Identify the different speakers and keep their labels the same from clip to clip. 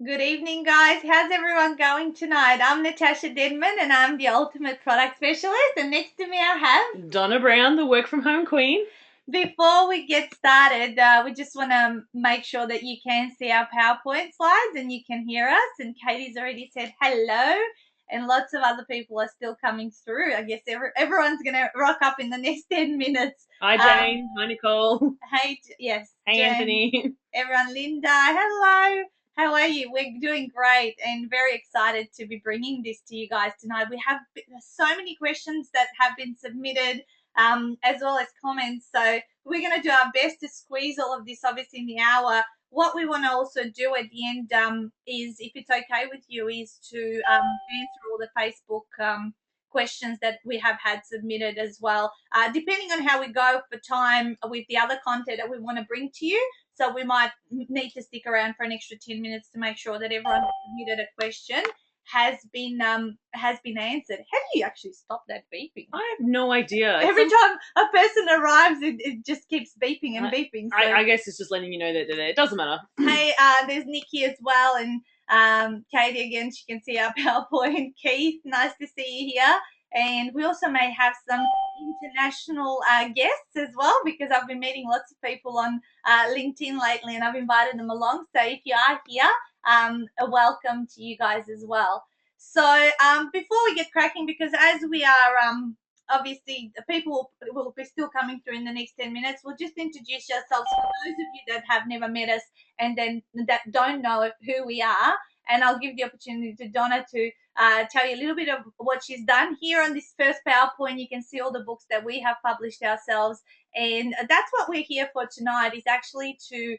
Speaker 1: Good evening, guys. How's everyone going tonight? I'm Natasha Denman, and I'm the Ultimate Product Specialist. And next to me, I have
Speaker 2: Donna Brown, the work from home queen.
Speaker 1: Before we get started, we just want to make sure that you can see our PowerPoint slides and you can hear us. And Katie's already said hello, and lots of other people are still coming through. I guess everyone's going to rock up in the next 10 minutes.
Speaker 2: Hi, Jane. Hi, Nicole.
Speaker 1: Hey, yes,
Speaker 2: Hey,
Speaker 1: Jen.
Speaker 2: Anthony.
Speaker 1: Everyone, Linda, hello. How are you? We're doing great and very excited to be bringing this to you guys tonight. We have so many questions that have been submitted, as well as comments. So we're going to do our best to squeeze all of this, obviously, in the hour. What we want to also do at the end is, if it's okay with you, is to answer all the Facebook questions that we have had submitted as well. Depending on how we go for time with the other content that we want to bring to you, so we might need to stick around for an extra 10 minutes to make sure that everyone who submitted a question has been answered. How do you actually stop that beeping?
Speaker 2: I have no idea.
Speaker 1: Every time a person arrives, it just keeps beeping and beeping. So.
Speaker 2: I guess it's just letting you know that it doesn't matter.
Speaker 1: Hey, there's Nikki as well, and Katie again. She can see our PowerPoint. Keith, nice to see you here. And we also may have some international guests as well, because I've been meeting lots of people on LinkedIn lately, and I've invited them along. So if you are here, a welcome to you guys as well. So before we get cracking, because as we are obviously the people will be still coming through in the next 10 minutes, we'll just introduce yourselves for those of you that have never met us and then that don't know who we are. And I'll give the opportunity to Donna to tell you a little bit of what she's done here on this first PowerPoint. You can see all the books that we have published ourselves, and that's what we're here for tonight, is actually to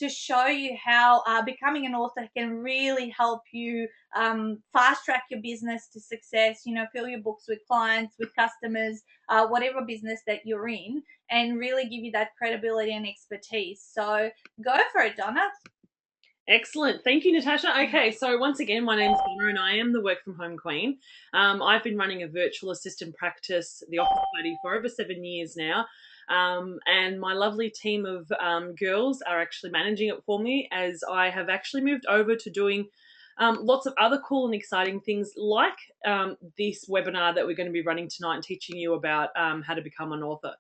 Speaker 1: show you how becoming an author can really help you fast track your business to success. Fill your books with clients, with customers, whatever business that you're in, and really give you that credibility and expertise. So go for it, Donna.
Speaker 2: Excellent. Thank you, Natasha. Okay, so once again, my name's Donna and I am the work from home queen. I've been running a virtual assistant practice, the Office Buddy, for over 7 years now. And my lovely team of girls are actually managing it for me, as I have actually moved over to doing lots of other cool and exciting things, like this webinar that we're going to be running tonight and teaching you about how to become an author.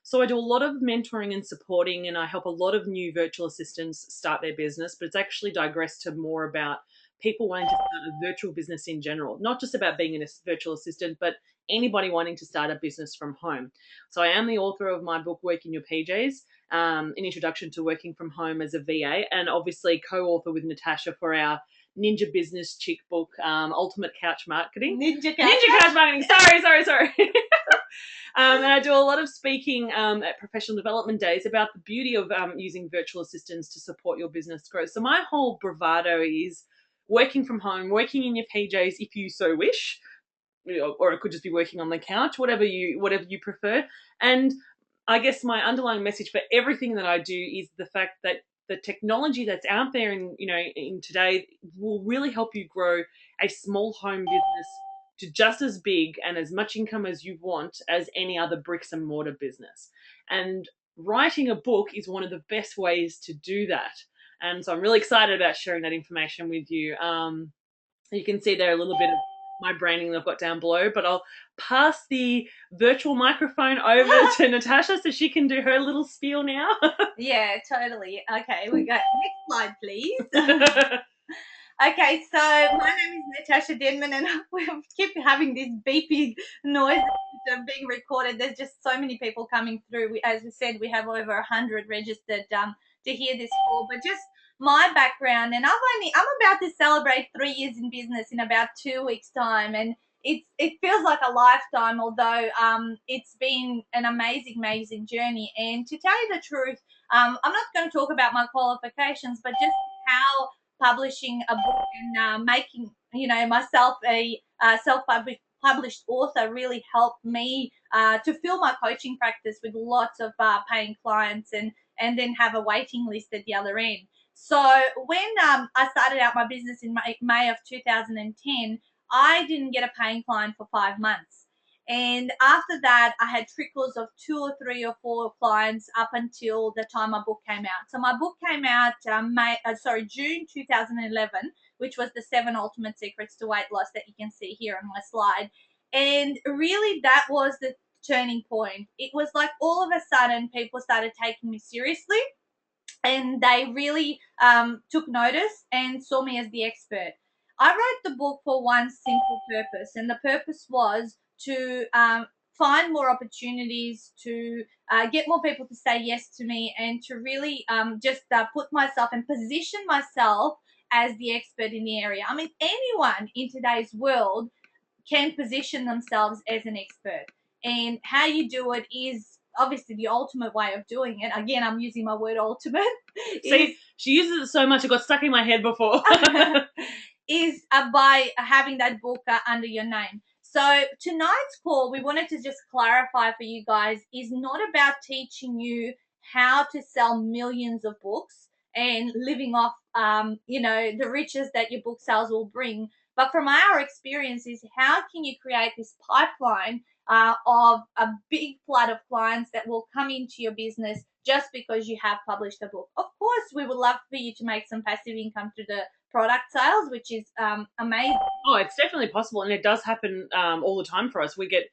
Speaker 2: So I do a lot of mentoring and supporting, and I help a lot of new virtual assistants start their business, but it's actually digressed to more about people wanting to start a virtual business in general, not just about being a virtual assistant, but anybody wanting to start a business from home. So I am the author of my book, Work in Your PJs, an introduction to working from home as a VA, and obviously co-author with Natasha for our Ninja Business Chick book, Ultimate Couch Marketing.
Speaker 1: Ninja
Speaker 2: Couch Marketing. Sorry. And I do a lot of speaking at professional development days about the beauty of using virtual assistants to support your business growth. So my whole bravado is working from home, working in your PJs if you so wish, or it could just be working on the couch, whatever you prefer. And I guess my underlying message for everything that I do is the fact that the technology that's out there in today will really help you grow a small home business to just as big and as much income as you want as any other bricks and mortar business. And writing a book is one of the best ways to do that. And so I'm really excited about sharing that information with you. You can see there a little bit of my branding that I've got down below, but I'll pass the virtual microphone over to Natasha so she can do her little spiel now.
Speaker 1: Yeah, totally. Okay, we go. Next slide, please. Okay, so my name is Natasha Denman, and we keep having this beeping noise being recorded. There's just so many people coming through. As we said, we have over 100 registered to hear this call. But just my background, and I'm about to celebrate 3 years in business in about 2 weeks' time, and it feels like a lifetime, although it's been an amazing journey. And to tell you the truth, I'm not going to talk about my qualifications, but just how publishing a book and making myself a self-published author really helped me to fill my coaching practice with lots of paying clients, and then have a waiting list at the other end. So when I started out my business in May of 2010, I didn't get a paying client for 5 months. And after that, I had trickles of 2 or 3 or 4 clients up until the time my book came out. So my book came out June 2011, which was the 7 Ultimate Secrets to Weight Loss that you can see here on my slide. And really, that was the turning point. It was like all of a sudden people started taking me seriously, and they really took notice and saw me as the expert. I wrote the book for one simple purpose, and the purpose was to find more opportunities, to get more people to say yes to me, and to really just put myself and position myself as the expert in the area. I mean, anyone in today's world can position themselves as an expert. And how you do it is obviously the ultimate way of doing it. Again, I'm using my word ultimate.
Speaker 2: See, she uses it so much it got stuck in my head before.
Speaker 1: Is by having that book under your name. So tonight's call, we wanted to just clarify for you guys, is not about teaching you how to sell millions of books and living off, the riches that your book sales will bring. But from our experiences, how can you create this pipeline of a big flood of clients that will come into your business just because you have published a book? Of course, we would love for you to make some passive income through the product sales, which is amazing.
Speaker 2: Oh, it's definitely possible, and it does happen all the time for us. We get,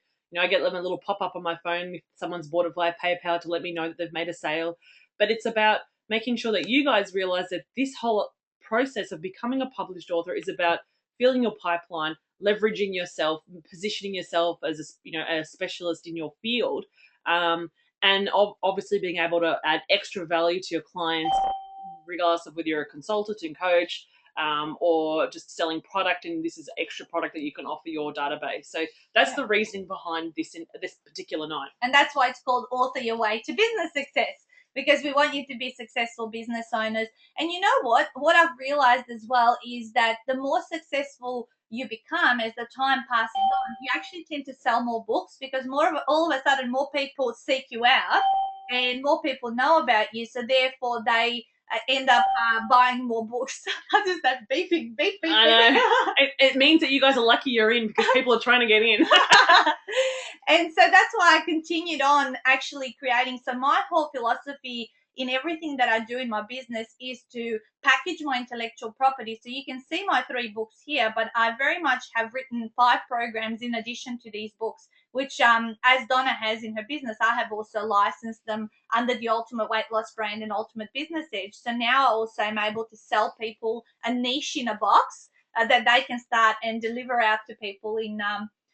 Speaker 2: I get a little pop-up on my phone if someone's bought it via PayPal to let me know that they've made a sale. But it's about making sure that you guys realize that this whole process of becoming a published author is about filling your pipeline, leveraging yourself, positioning yourself as a specialist in your field, and obviously being able to add extra value to your clients, regardless of whether you're a consultant and coach, or just selling product, and this is extra product that you can offer your database. So that's the reasoning behind this particular night.
Speaker 1: And that's why it's called Author Your Way to Business Success, because we want you to be successful business owners. And you know what? What I've realized as well is that the more successful you become as the time passes on, you actually tend to sell more books, because all of a sudden more people seek you out and more people know about you. So therefore they end up buying more books. How does that beeping, beep, beep,
Speaker 2: I know. It means that you guys are lucky you're in, because people are trying to get in.
Speaker 1: And so that's why I continued on actually creating. So my whole philosophy in everything that I do in my business is to package my intellectual property. So you can see my 3 books here, but I very much have written 5 programs in addition to these books, which as Donna has in her business, I have also licensed them under the Ultimate Weight Loss brand and Ultimate Business Edge. So now I also am able to sell people a niche in a box that they can start and deliver out to people in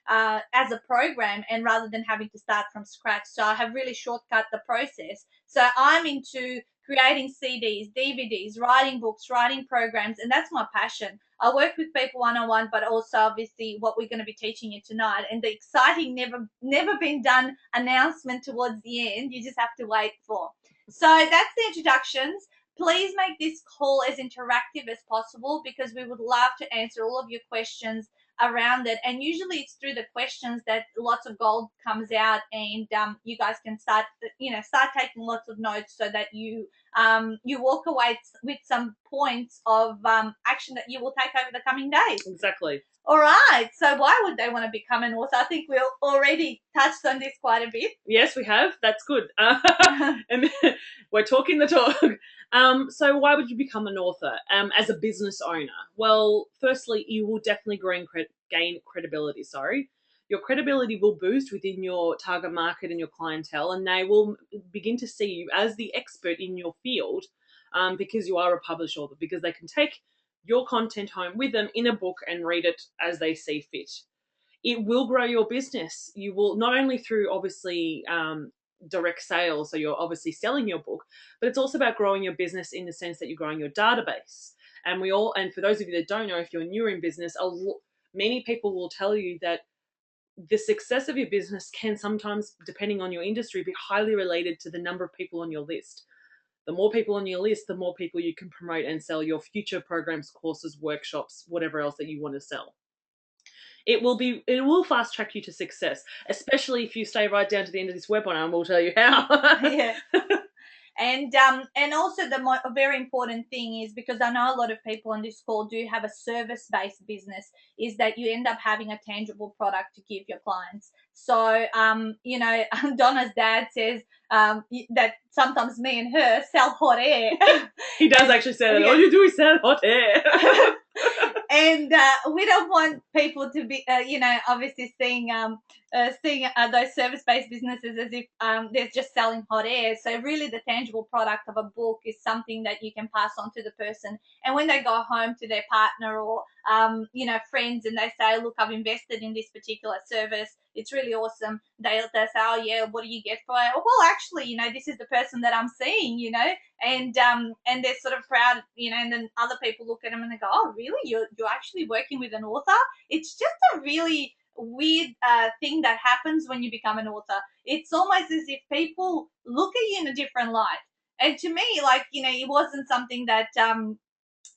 Speaker 1: as a program, and rather than having to start from scratch. So I have really shortcut the process. So I'm into creating CDs, DVDs, writing books, writing programs, and that's my passion. I work with people one-on-one, but also obviously what we're going to be teaching you tonight, and the exciting never been done announcement towards the end, you just have to wait for. So that's the introductions. Please make this call as interactive as possible, because we would love to answer all of your questions around it. And usually it's through the questions that lots of gold comes out, and you guys can start taking lots of notes, so that you walk away with some points of action that you will take over the coming days.
Speaker 2: Exactly.
Speaker 1: All right. So why would they want to become an author? I think we already touched on this quite a bit.
Speaker 2: Yes, we have. That's good. And we're talking the talk. So why would you become an author as a business owner? Well, firstly, you will definitely gain credibility. Your credibility will boost within your target market and your clientele, and they will begin to see you as the expert in your field, because you are a published author, because they can take your content home with them in a book and read it as they see fit. It will grow your business. You will, not only through obviously direct sales, so you're obviously selling your book, but it's also about growing your business in the sense that you're growing your database. And for those of you that don't know, if you're new in business, many people will tell you that the success of your business can sometimes, depending on your industry, be highly related to the number of people on your list. The more people on your list, the more people you can promote and sell your future programs, courses, workshops, whatever else that you want to sell. It will fast track you to success, especially if you stay right down to the end of this webinar, and we'll tell you how.
Speaker 1: Yeah. And also a very important thing is, because I know a lot of people on this call do have a service-based business, is that you end up having a tangible product to give your clients. So, Donna's dad says that sometimes me and her sell hot air.
Speaker 2: He does actually say that. All you do is sell hot air.
Speaker 1: And we don't want people to be, obviously seeing those service-based businesses as if they're just selling hot air. So really, the tangible product of a book is something that you can pass on to the person, and when they go home to their partner or friends, and they say, "Look, I've invested in this particular service. It's really awesome." They say, "Oh yeah, what do you get for it?" Well, actually, this is the person that I'm seeing, and they're sort of proud, and then other people look at them and they go, "Oh really, you're actually working with an author?" It's just a really weird thing that happens when you become an author. It's almost as if people look at you in a different light, and to me, like, it wasn't something that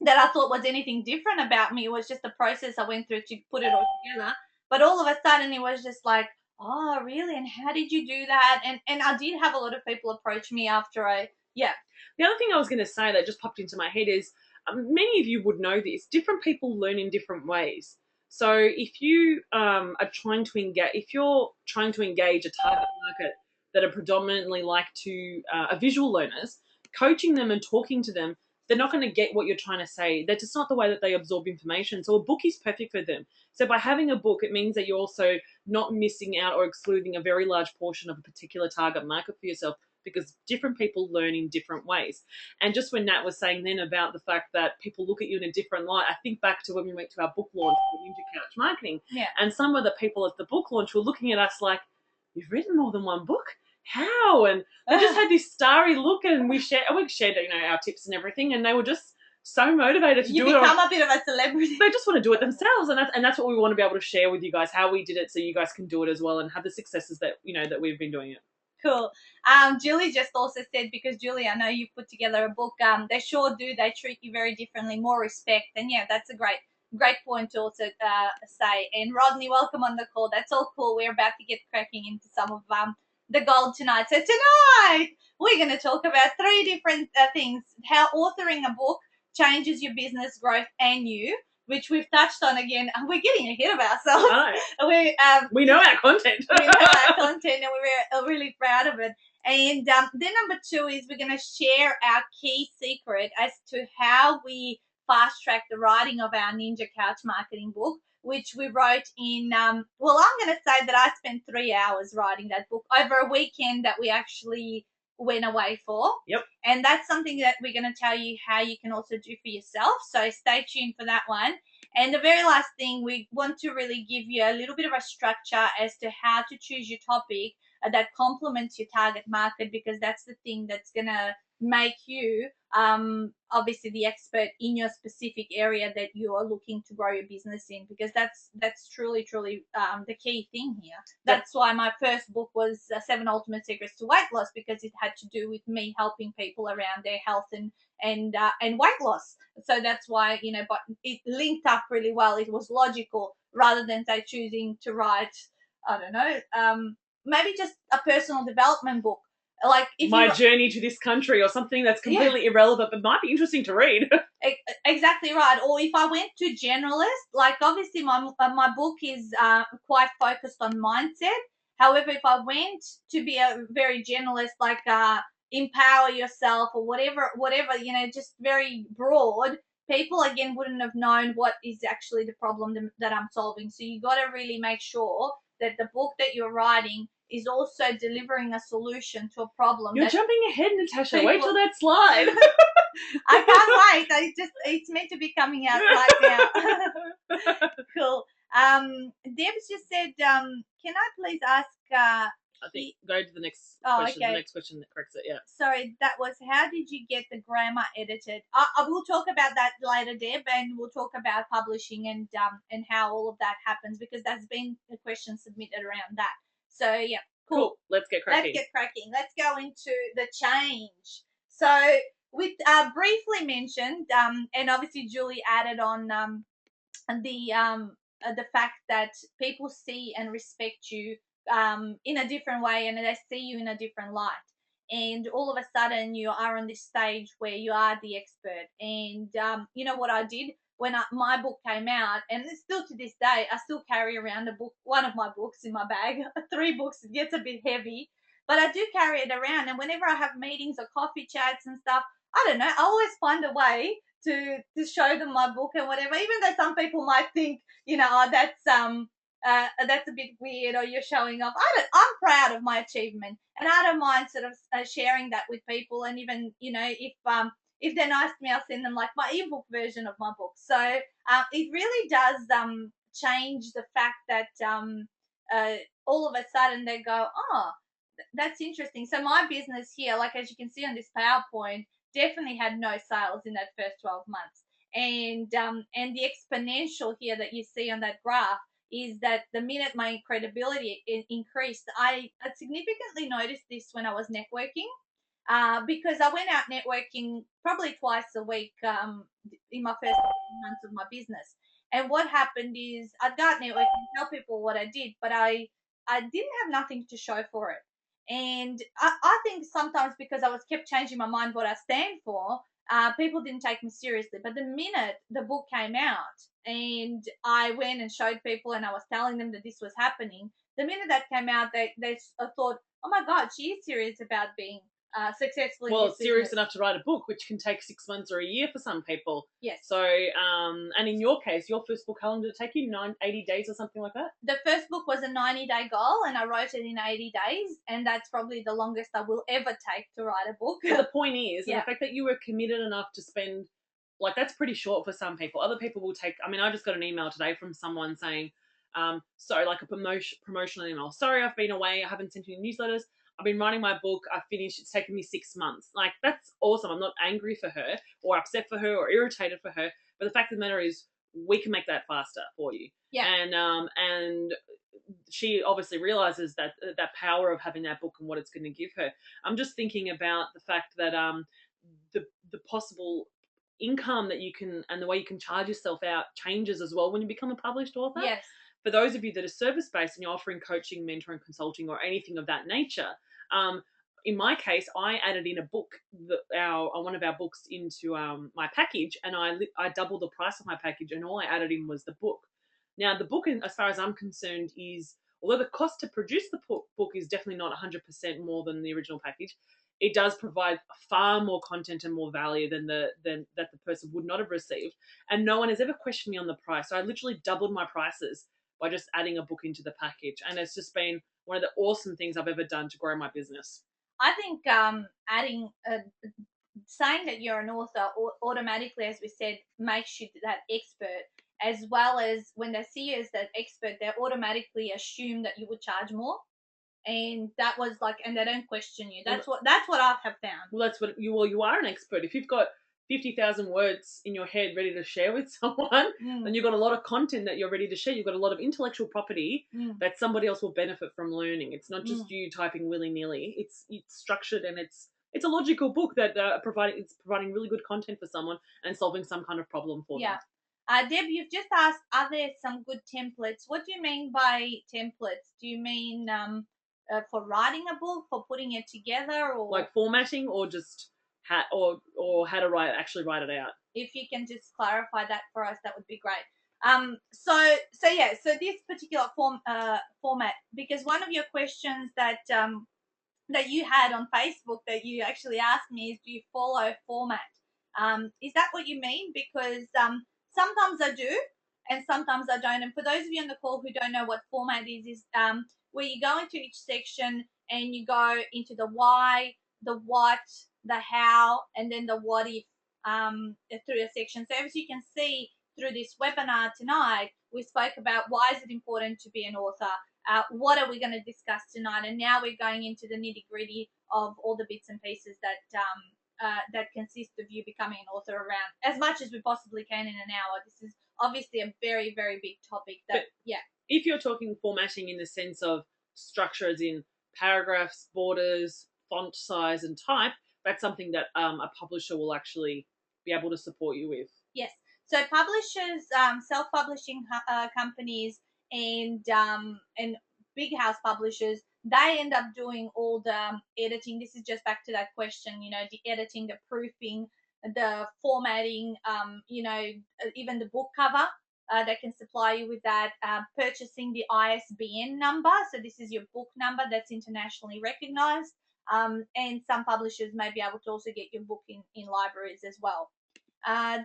Speaker 1: that I thought was anything different about me. It was just the process I went through to put it all together. But all of a sudden, it was just like, "Oh really, and how did you do that?" And I did have a lot of people approach me after
Speaker 2: The other thing I was going to say that just popped into my head is, many of you would know this. Different people learn in different ways. So if you if you're trying to engage a target market that are predominantly are visual learners, coaching them and talking to them, they're not going to get what you're trying to say. That's just not the way that they absorb information. So a book is perfect for them. So by having a book, it means that you're also not missing out or excluding a very large portion of a particular target market for yourself, because different people learn in different ways. And just when Nat was saying then about the fact that people look at you in a different light, I think back to when we went to our book launch for Ninja Couch Marketing.
Speaker 1: Yeah.
Speaker 2: And some of the people at the book launch were looking at us like, "You've written more than one book? How?" And they just had this starry look, and we shared our tips and everything, and they were just so motivated to
Speaker 1: you
Speaker 2: do it.
Speaker 1: become a bit of a celebrity.
Speaker 2: They just want to do it themselves, and that's what we want to be able to share with you guys, how we did it, so you guys can do it as well and have the successes that that we've been doing it.
Speaker 1: Cool. Julie just also said, because Julie, I know you put together a book. They sure do. They treat you very differently, more respect, and yeah, that's a great point to also say. And Rodney, welcome on the call. That's all cool. We're about to get cracking into some of the gold tonight. So tonight we're going to talk about 3 different things: how authoring a book changes your business growth and you, which we've touched on again. We're getting ahead of ourselves.
Speaker 2: We know our content.
Speaker 1: We know our content, and we're really proud of it. And then number 2 is we're going to share our key secret as to how we fast track the writing of our Ninja Couch Marketing book, which we wrote in, I'm going to say that I spent 3 hours writing that book over a weekend that we actually went away for.
Speaker 2: Yep.
Speaker 1: And that's something that we're going to tell you how you can also do for yourself. So stay tuned for that one. And the very last thing, we want to really give you a little bit of a structure as to how to choose your topic that complements your target market, because that's the thing that's going to make you obviously the expert in your specific area that you are looking to grow your business in, because that's truly the key thing here. That's why my first book was 7 Ultimate Secrets to Weight Loss, because it had to do with me helping people around their health and weight loss. So that's why, but it linked up really well. It was logical, rather than say choosing to write, I don't know, maybe just a personal development book. Like
Speaker 2: My Journey to This Country, or something that's completely irrelevant but might be interesting to read.
Speaker 1: Exactly right. Or if I went to generalist, like obviously my book is quite focused on mindset. However, if I went to be a very generalist, like empower yourself or whatever, just very broad, people again wouldn't have known what is actually the problem that I'm solving. So you got to really make sure that the book that you're writing is also delivering a solution to a problem.
Speaker 2: You're jumping ahead, Natasha. Wait till that slide.
Speaker 1: I can't wait. It's meant to be coming out right now. Cool. Deb's just said, can I please ask
Speaker 2: I think go to the next question. Okay. The next question that corrects it, yeah.
Speaker 1: Sorry, that was, how did you get the grammar edited? I will talk about that later, Deb, and we'll talk about publishing and how all of that happens, because there's been a question submitted around that. So yeah, cool.
Speaker 2: Let's get cracking.
Speaker 1: Let's go into the change. So we briefly mentioned, and obviously Julie added on the fact that people see and respect you in a different way, and they see you in a different light. and all of a sudden you are on this stage where you are the expert. And you know what I did when my book came out, and it's still to this day, I still carry around a book, one of my books in my bag. 3 books, it gets a bit heavy, but I do carry it around. And whenever I have meetings or coffee chats and stuff, I don't know, I always find a way to show them my book and whatever, even though some people might think, oh, that's a bit weird, or you're showing off. I'm proud of my achievement, and I don't mind sort of sharing that with people. And even if they're nice to me, I'll send them like my ebook version of my book. So it really does change the fact that all of a sudden they go, oh, that's interesting. So my business here, like as you can see on this PowerPoint, definitely had no sales in that first 12 months. And the exponential here that you see on that graph is that the minute my credibility increased, I significantly noticed this when I was networking, because I went out networking probably twice a week in my first months of my business. And what happened is I'd go out networking, tell people what I did, but I didn't have nothing to show for it. And I think sometimes because I was kept changing my mind what I stand for, people didn't take me seriously. But the minute the book came out and I went and showed people and I was telling them that this was happening, the minute that came out, they thought, oh my God, she is serious about being successful in
Speaker 2: Well,
Speaker 1: this
Speaker 2: it's serious
Speaker 1: business.
Speaker 2: enough to write a book, which can take 6 months or a year for some people.
Speaker 1: Yes.
Speaker 2: So, and in your case, your first book, how long did it take you? 80 days or something like that?
Speaker 1: The first book was a 90-day goal, and I wrote it in 80 days, and that's probably the longest I will ever take to write a book.
Speaker 2: But the point is,
Speaker 1: Yeah.
Speaker 2: the fact that you were committed enough to spend, like, that's pretty short for some people. Other people will take, I mean, I just got an email today from someone saying, sorry, like a promotional email. Sorry, I've been away. I haven't sent you newsletters. I've been writing my book. I finished. It's taken me 6 months. Like, that's awesome. I'm not angry for her or upset for her or irritated for her. But the fact of the matter is, we can make that faster for you.
Speaker 1: Yeah.
Speaker 2: And she obviously realizes that power of having that book and what it's going to give her. I'm just thinking about the fact that the possible income that you can and the way you can charge yourself out changes as well when you become a published author.
Speaker 1: Yes.
Speaker 2: For those of you that are service based and you're offering coaching, mentoring, consulting, or anything of that nature, in my case, I added in a book, one of our books, into my package, and I doubled the price of my package, and all I added in was the book. Now, the book, as far as I'm concerned, is, although the cost to produce the book is definitely not 100% more than the original package, it does provide far more content and more value than that the person would not have received. And no one has ever questioned me on the price. So I literally doubled my prices by just adding a book into the package. And it's just been one of the awesome things I've ever done to grow my business.
Speaker 1: I think adding saying that you're an author automatically, as we said, makes you that expert, as well as when they see you as that expert, they automatically assume that you would charge more. And that was like, and they don't question you. That's what I have found.
Speaker 2: Well, that's what you are an expert. If you've got 50,000 words in your head ready to share with someone, then you've got a lot of content that you're ready to share. You've got a lot of intellectual property that somebody else will benefit from learning. It's not just you typing willy-nilly. It's structured, and it's a logical book that providing really good content for someone and solving some kind of problem for them.
Speaker 1: Deb, you've just asked, are there some good templates? What do you mean by templates? Do you mean for writing a book, for putting it together, or
Speaker 2: like formatting, or just or how to actually write it out?
Speaker 1: If you can just clarify that for us, that would be great. So this particular format, because one of your questions that you had on Facebook that you actually asked me is, do you follow format? Is that what you mean? Because sometimes I do and sometimes I don't. And for those of you on the call who don't know what format is where you go into each section and you go into the why, the what, the how, and then the what if through a section. So as you can see through this webinar tonight, we spoke about why is it important to be an author, what are we going to discuss tonight, and now we're going into the nitty gritty of all the bits and pieces that consist of you becoming an author around as much as we possibly can in an hour. This is obviously a very, very big topic.
Speaker 2: If you're talking formatting in the sense of structure, as in paragraphs, borders, font size, and type, that's something that a publisher will actually be able to support you with.
Speaker 1: Yes. So publishers, self-publishing companies, and big house publishers, they end up doing all the editing. This is just back to that question, the editing, the proofing, the formatting, even the book cover. They can supply you with that. Purchasing the ISBN number. So this is your book number that's internationally recognized. And some publishers may be able to also get your book in libraries as well.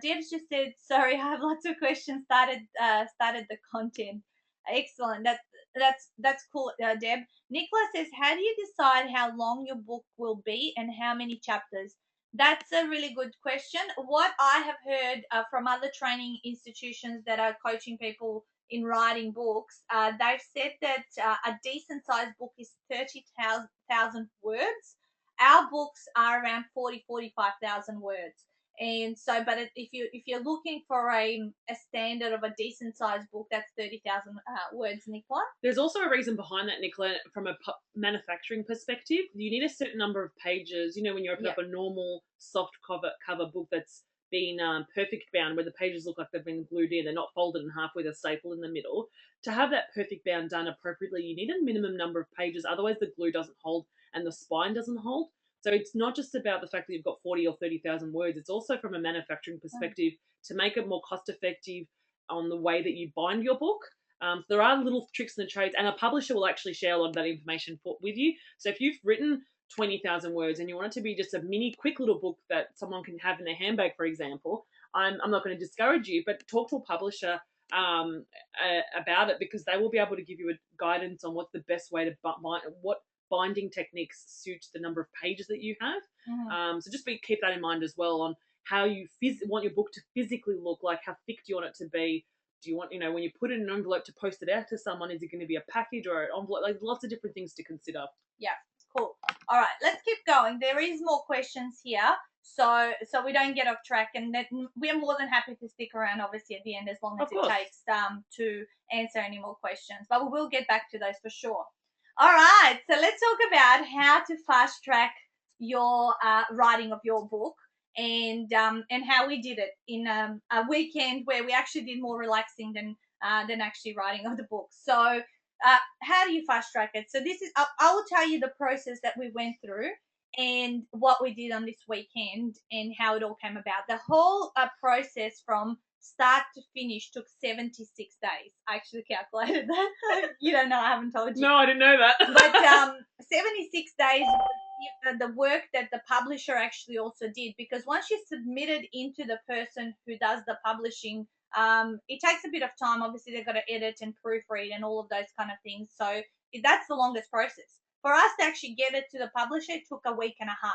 Speaker 1: Deb's just said, "Sorry, I have lots of questions." Started the content. Excellent. That's cool, Deb. Nicola says, "How do you decide how long your book will be and how many chapters?" That's a really good question. What I have heard from other training institutions that are coaching people in writing books, they've said that a decent sized book is 30,000 words. Our books are around 45,000 words. And so, but if you're looking for a standard of a decent sized book, that's 30,000 words, Nicola.
Speaker 2: There's also a reason behind that, Nicola, from a manufacturing perspective. You need a certain number of pages. When you open up a normal soft cover book that's been perfect bound, where the pages look like they've been glued in, they're not folded in half with a staple in the middle. To have that perfect bound done appropriately, you need a minimum number of pages. Otherwise, the glue doesn't hold and the spine doesn't hold. So it's not just about the fact that you've got 40 or 30,000 words. It's also from a manufacturing perspective to make it more cost effective on the way that you bind your book. So there are little tricks in the trades, and a publisher will actually share a lot of that information with you. So if you've written 20,000 words and you want it to be just a mini, quick little book that someone can have in their handbag, for example, I'm not going to discourage you, but talk to a publisher about it, because they will be able to give you a guidance on what's the best way to what binding techniques suit the number of pages that you have. So just keep that in mind as well, on how you want your book to physically look like. How thick do you want it to be? Do you want, when you put it in an envelope to post it out to someone, is it going to be a package or an envelope? Like, lots of different things to consider.
Speaker 1: Yeah, cool. All right, let's keep going. There is more questions here, so we don't get off track, and that we're more than happy to stick around, obviously, at the end, as long as it takes to answer any more questions. But we will get back to those for sure. All right, so let's talk about how to fast track your writing of your book, and how we did it in a weekend where we actually did more relaxing than actually writing of the book. So how do you fast track it? So this is, I will tell you the process that we went through and what we did on this weekend and how it all came about. The whole process from start to finish took 76 days. I actually calculated that. You don't know, I haven't told you.
Speaker 2: No, I didn't know that.
Speaker 1: But 76 days was the work that the publisher actually also did, because once you submit it into the person who does the publishing, it takes a bit of time. Obviously, they've got to edit and proofread and all of those kind of things. So that's the longest process. For us to actually get it to the publisher, it took a week and a half.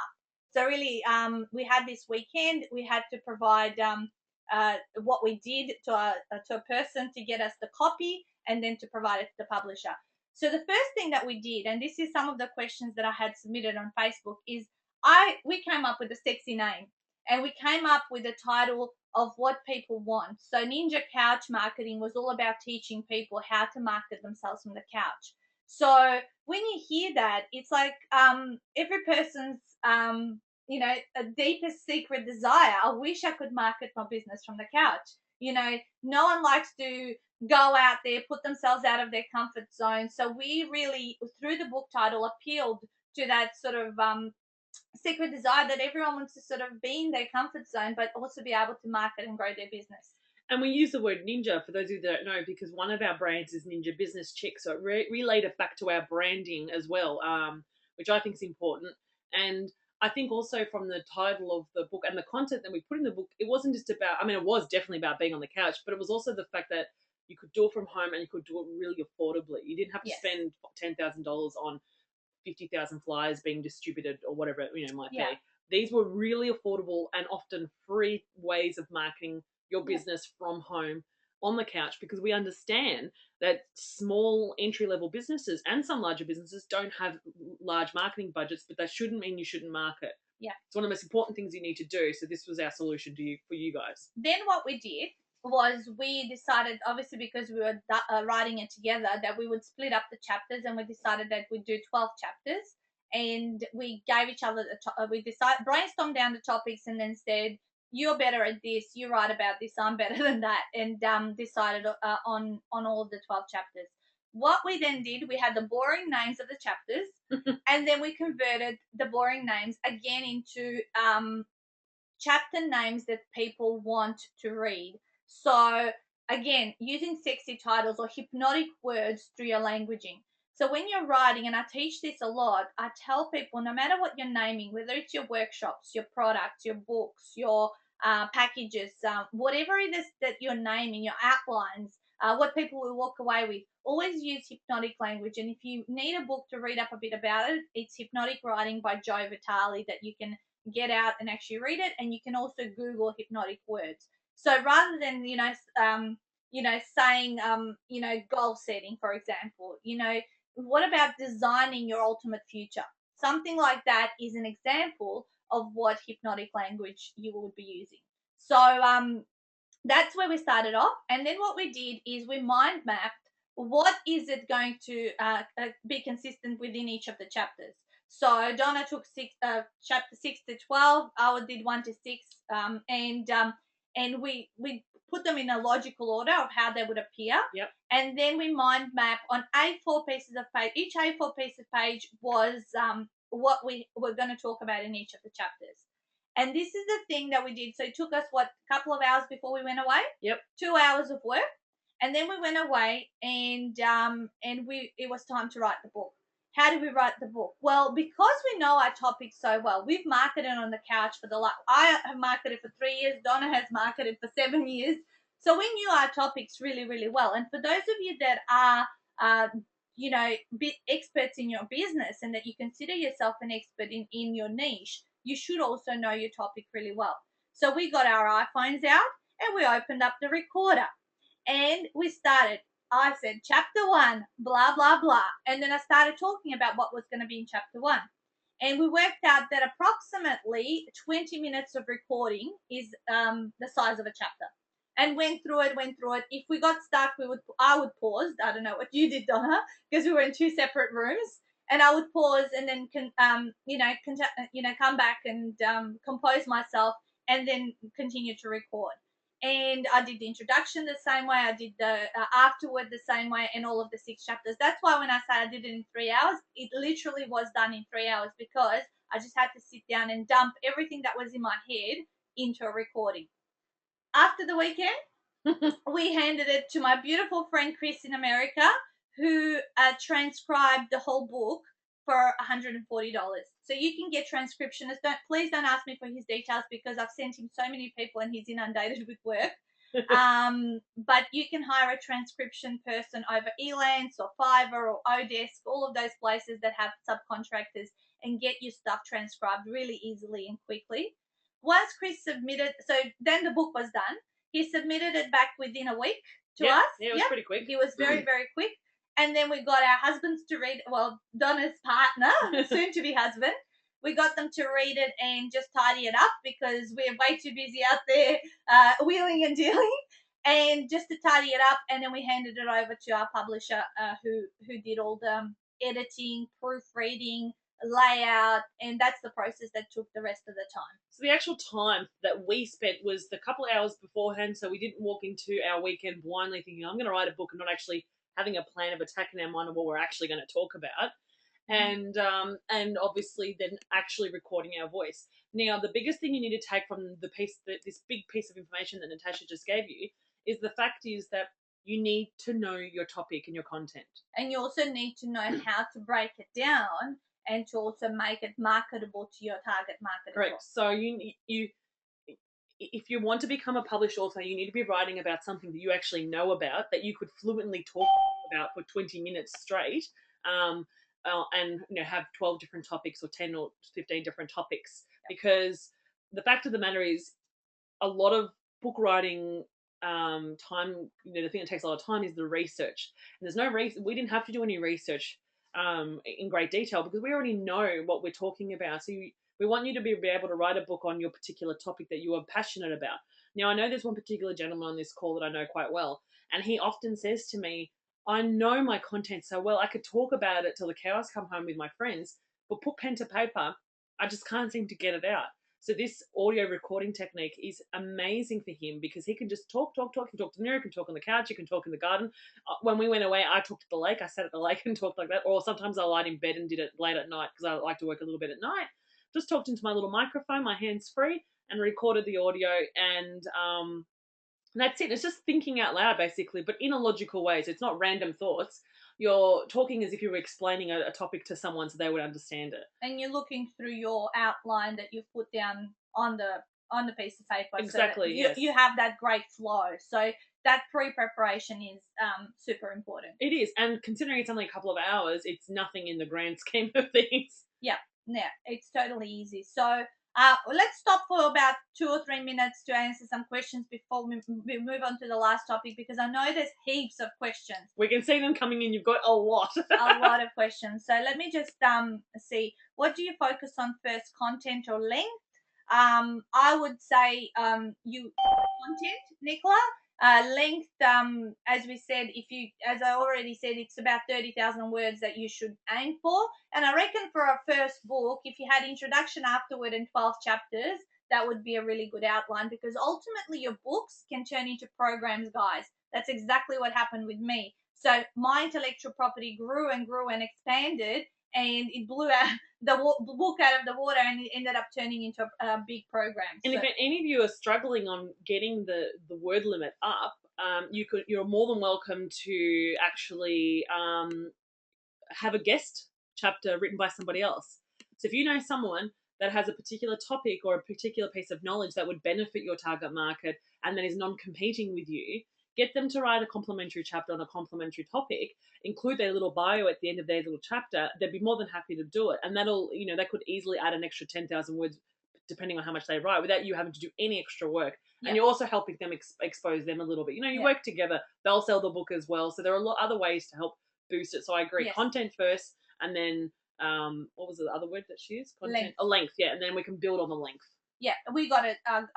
Speaker 1: So really, we had this weekend. We had to provide what we did to a person to get us the copy, and then to provide it to the publisher. So the first thing that we did, and this is some of the questions that I had submitted on Facebook, is we came up with a sexy name, and we came up with a title of what people want. So Ninja Couch Marketing was all about teaching people how to market themselves from the couch. So when you hear that, it's like every person's a deepest secret desire. I wish I could market my business from the couch. No one likes to go out there, put themselves out of their comfort zone. So we really, through the book title, appealed to that sort of secret desire that everyone wants to sort of be in their comfort zone, but also be able to market and grow their business.
Speaker 2: And we use the word ninja, for those of you that don't know, because one of our brands is Ninja Business Chick. So it relayed it back to our branding as well, which I think is important. And I think also from the title of the book and the content that we put in the book, it wasn't just about, it was definitely about being on the couch, but it was also the fact that you could do it from home and you could do it really affordably. You didn't have to spend $10,000 on 50,000 flyers being distributed or whatever it might be. These were really affordable and often free ways of marketing your business from home on the couch, because we understand that small entry-level businesses and some larger businesses don't have large marketing budgets, but that shouldn't mean you shouldn't market. It's one of the most important things you need to do. So this was our solution for you guys.
Speaker 1: Then what we did was we decided, obviously because we were writing it together, that we would split up the chapters, and we decided that we'd do 12 chapters, and we gave each other brainstormed down the topics, and then said, you're better at this, you write about this, I'm better than that, and decided on all of the 12 chapters. What we then did, we had the boring names of the chapters, and then we converted the boring names again into chapter names that people want to read. So again, using sexy titles or hypnotic words through your languaging. So when you're writing, and I teach this a lot, I tell people no matter what you're naming, whether it's your workshops, your products, your books, your packages, whatever it is that you're naming, your outlines, what people will walk away with, always use hypnotic language. And if you need a book to read up a bit about it, it's Hypnotic Writing by Joe Vitale that you can get out and actually read it, and you can also Google hypnotic words. So rather than saying goal setting, for example, what about designing your ultimate future? Something like that is an example of what hypnotic language you would be using. So that's where we started off, and then what we did is we mind mapped what is it going to be consistent within each of the chapters. So Donna took chapter 6 to 12. I did 1 to 6, and we put them in a logical order of how they would appear.
Speaker 2: Yep.
Speaker 1: And then we mind map on A4 pieces of page. Each A4 piece of page was what we were going to talk about in each of the chapters. And this is the thing that we did. So it took us, a couple of hours before we went away?
Speaker 2: Yep.
Speaker 1: 2 hours of work. And then we went away, and it was time to write the book. How did we write the book? Well, because we know our topic so well, we've marketed on the couch I have marketed for 3 years. Donna has marketed for 7 years. So we knew our topics really, really well. And for those of you that are, experts in your business, and that you consider yourself an expert in your niche, you should also know your topic really well. So we got our iPhones out and we opened up the recorder and we started. I said, chapter 1, blah, blah, blah. And then I started talking about what was going to be in chapter 1. And we worked out that approximately 20 minutes of recording is the size of a chapter. And went through it. If we got stuck, I would pause. I don't know what you did, Donna, because we were in 2 separate rooms. And I would pause and then come back and compose myself, and then continue to record. And I did the introduction the same way. I did the afterward the same way, and all of the 6 chapters. That's why when I say I did it in 3 hours, it literally was done in 3 hours, because I just had to sit down and dump everything that was in my head into a recording. After the weekend, we handed it to my beautiful friend Chris in America, who transcribed the whole book for $140. So you can get transcriptionists. Please don't ask me for his details, because I've sent him so many people and he's inundated with work. But you can hire a transcription person over Elance or Fiverr or Odesk, all of those places that have subcontractors, and get your stuff transcribed really easily and quickly. Once Chris submitted, so then the book was done. He submitted it back within a week to us.
Speaker 2: Yeah, it was pretty quick.
Speaker 1: He was very, very quick. And then we got our husbands to read, well, Donna's partner, soon to be husband. We got them to read it and just tidy it up, because we're way too busy out there wheeling and dealing, and just to tidy it up. And then we handed it over to our publisher, who did all the editing, proofreading, layout, and that's the process that took the rest of the time.
Speaker 2: So the actual time that we spent was the couple of hours beforehand, so we didn't walk into our weekend blindly thinking, I'm going to write a book, and not actually having a plan of attack in our mind of what we're actually going to talk about. And obviously then actually recording our voice. Now, the biggest thing you need to take from this big piece of information that Natasha just gave you, is the fact is that you need to know your topic and your content.
Speaker 1: And you also need to know how to break it down, and to also make it marketable to your target market.
Speaker 2: Correct. So you if you want to become a published author, you need to be writing about something that you actually know about, that you could fluently talk about for 20 minutes straight, and have 12 different topics, or 10 or 15 different topics. Because the fact of the matter is, a lot of book writing time, the thing that takes a lot of time is the research. And there's no we didn't have to do any research in great detail, because we already know what we're talking about. So we want you to be able to write a book on your particular topic that you are passionate about. Now, I know there's one particular gentleman on this call that I know quite well, and he often says to me, I know my content so well, I could talk about it till the cows come home with my friends, but put pen to paper, I just can't seem to get it out. So this audio recording technique is amazing for him because he can just talk. He can talk to the mirror, he can talk on the couch, he can talk in the garden. When we went away, I talked at the lake. I sat at the lake and talked like that. Or sometimes I lied in bed and did it late at night because I like to work a little bit at night. Just talked into my little microphone, my hands free, and recorded the audio. And that's it. It's just thinking out loud, basically, but in a logical way. So it's not random thoughts. You're talking as if you were explaining a topic to someone so they would understand it.
Speaker 1: And you're looking through your outline that you've put down on the piece of paper.
Speaker 2: Exactly,
Speaker 1: So
Speaker 2: yes.
Speaker 1: You have that great flow. So that pre-preparation is super important.
Speaker 2: It is. And considering it's only a couple of hours, it's nothing in the grand scheme of things.
Speaker 1: Yeah, it's totally easy. So let's stop for about 2 or 3 minutes to answer some questions before we move on to the last topic, because I know there's heaps of questions.
Speaker 2: We can see them coming in. You've got a lot.
Speaker 1: A lot of questions. So let me just see. What do you focus on first, content or length? I would say you content, Nicola. Length, as we said, as I already said, it's about 30,000 words that you should aim for. And I reckon for a first book, if you had introduction, afterward, and 12 chapters, that would be a really good outline, because ultimately your books can turn into programs, guys. That's exactly what happened with me. So my intellectual property grew and grew and expanded, and it blew out the book out of the water, and it ended up turning into a big program.
Speaker 2: And if any of you are struggling on getting the word limit up, you're more than welcome to actually have a guest chapter written by somebody else. So if you know someone that has a particular topic or a particular piece of knowledge that would benefit your target market and that is non-competing with you, get them to write a complimentary chapter on a complimentary topic, include their little bio at the end of their little chapter. They'd be more than happy to do it. And that'll, they could easily add an extra 10,000 words depending on how much they write without you having to do any extra work. Yep. And you're also helping them expose them a little bit. You work together. They'll sell the book as well. So there are a lot other ways to help boost it. So I agree. Yes. Content first, and then what was the other word that she used? Content. Length. A length, yeah. And then we can build on the length.
Speaker 1: Yeah, we got it. Our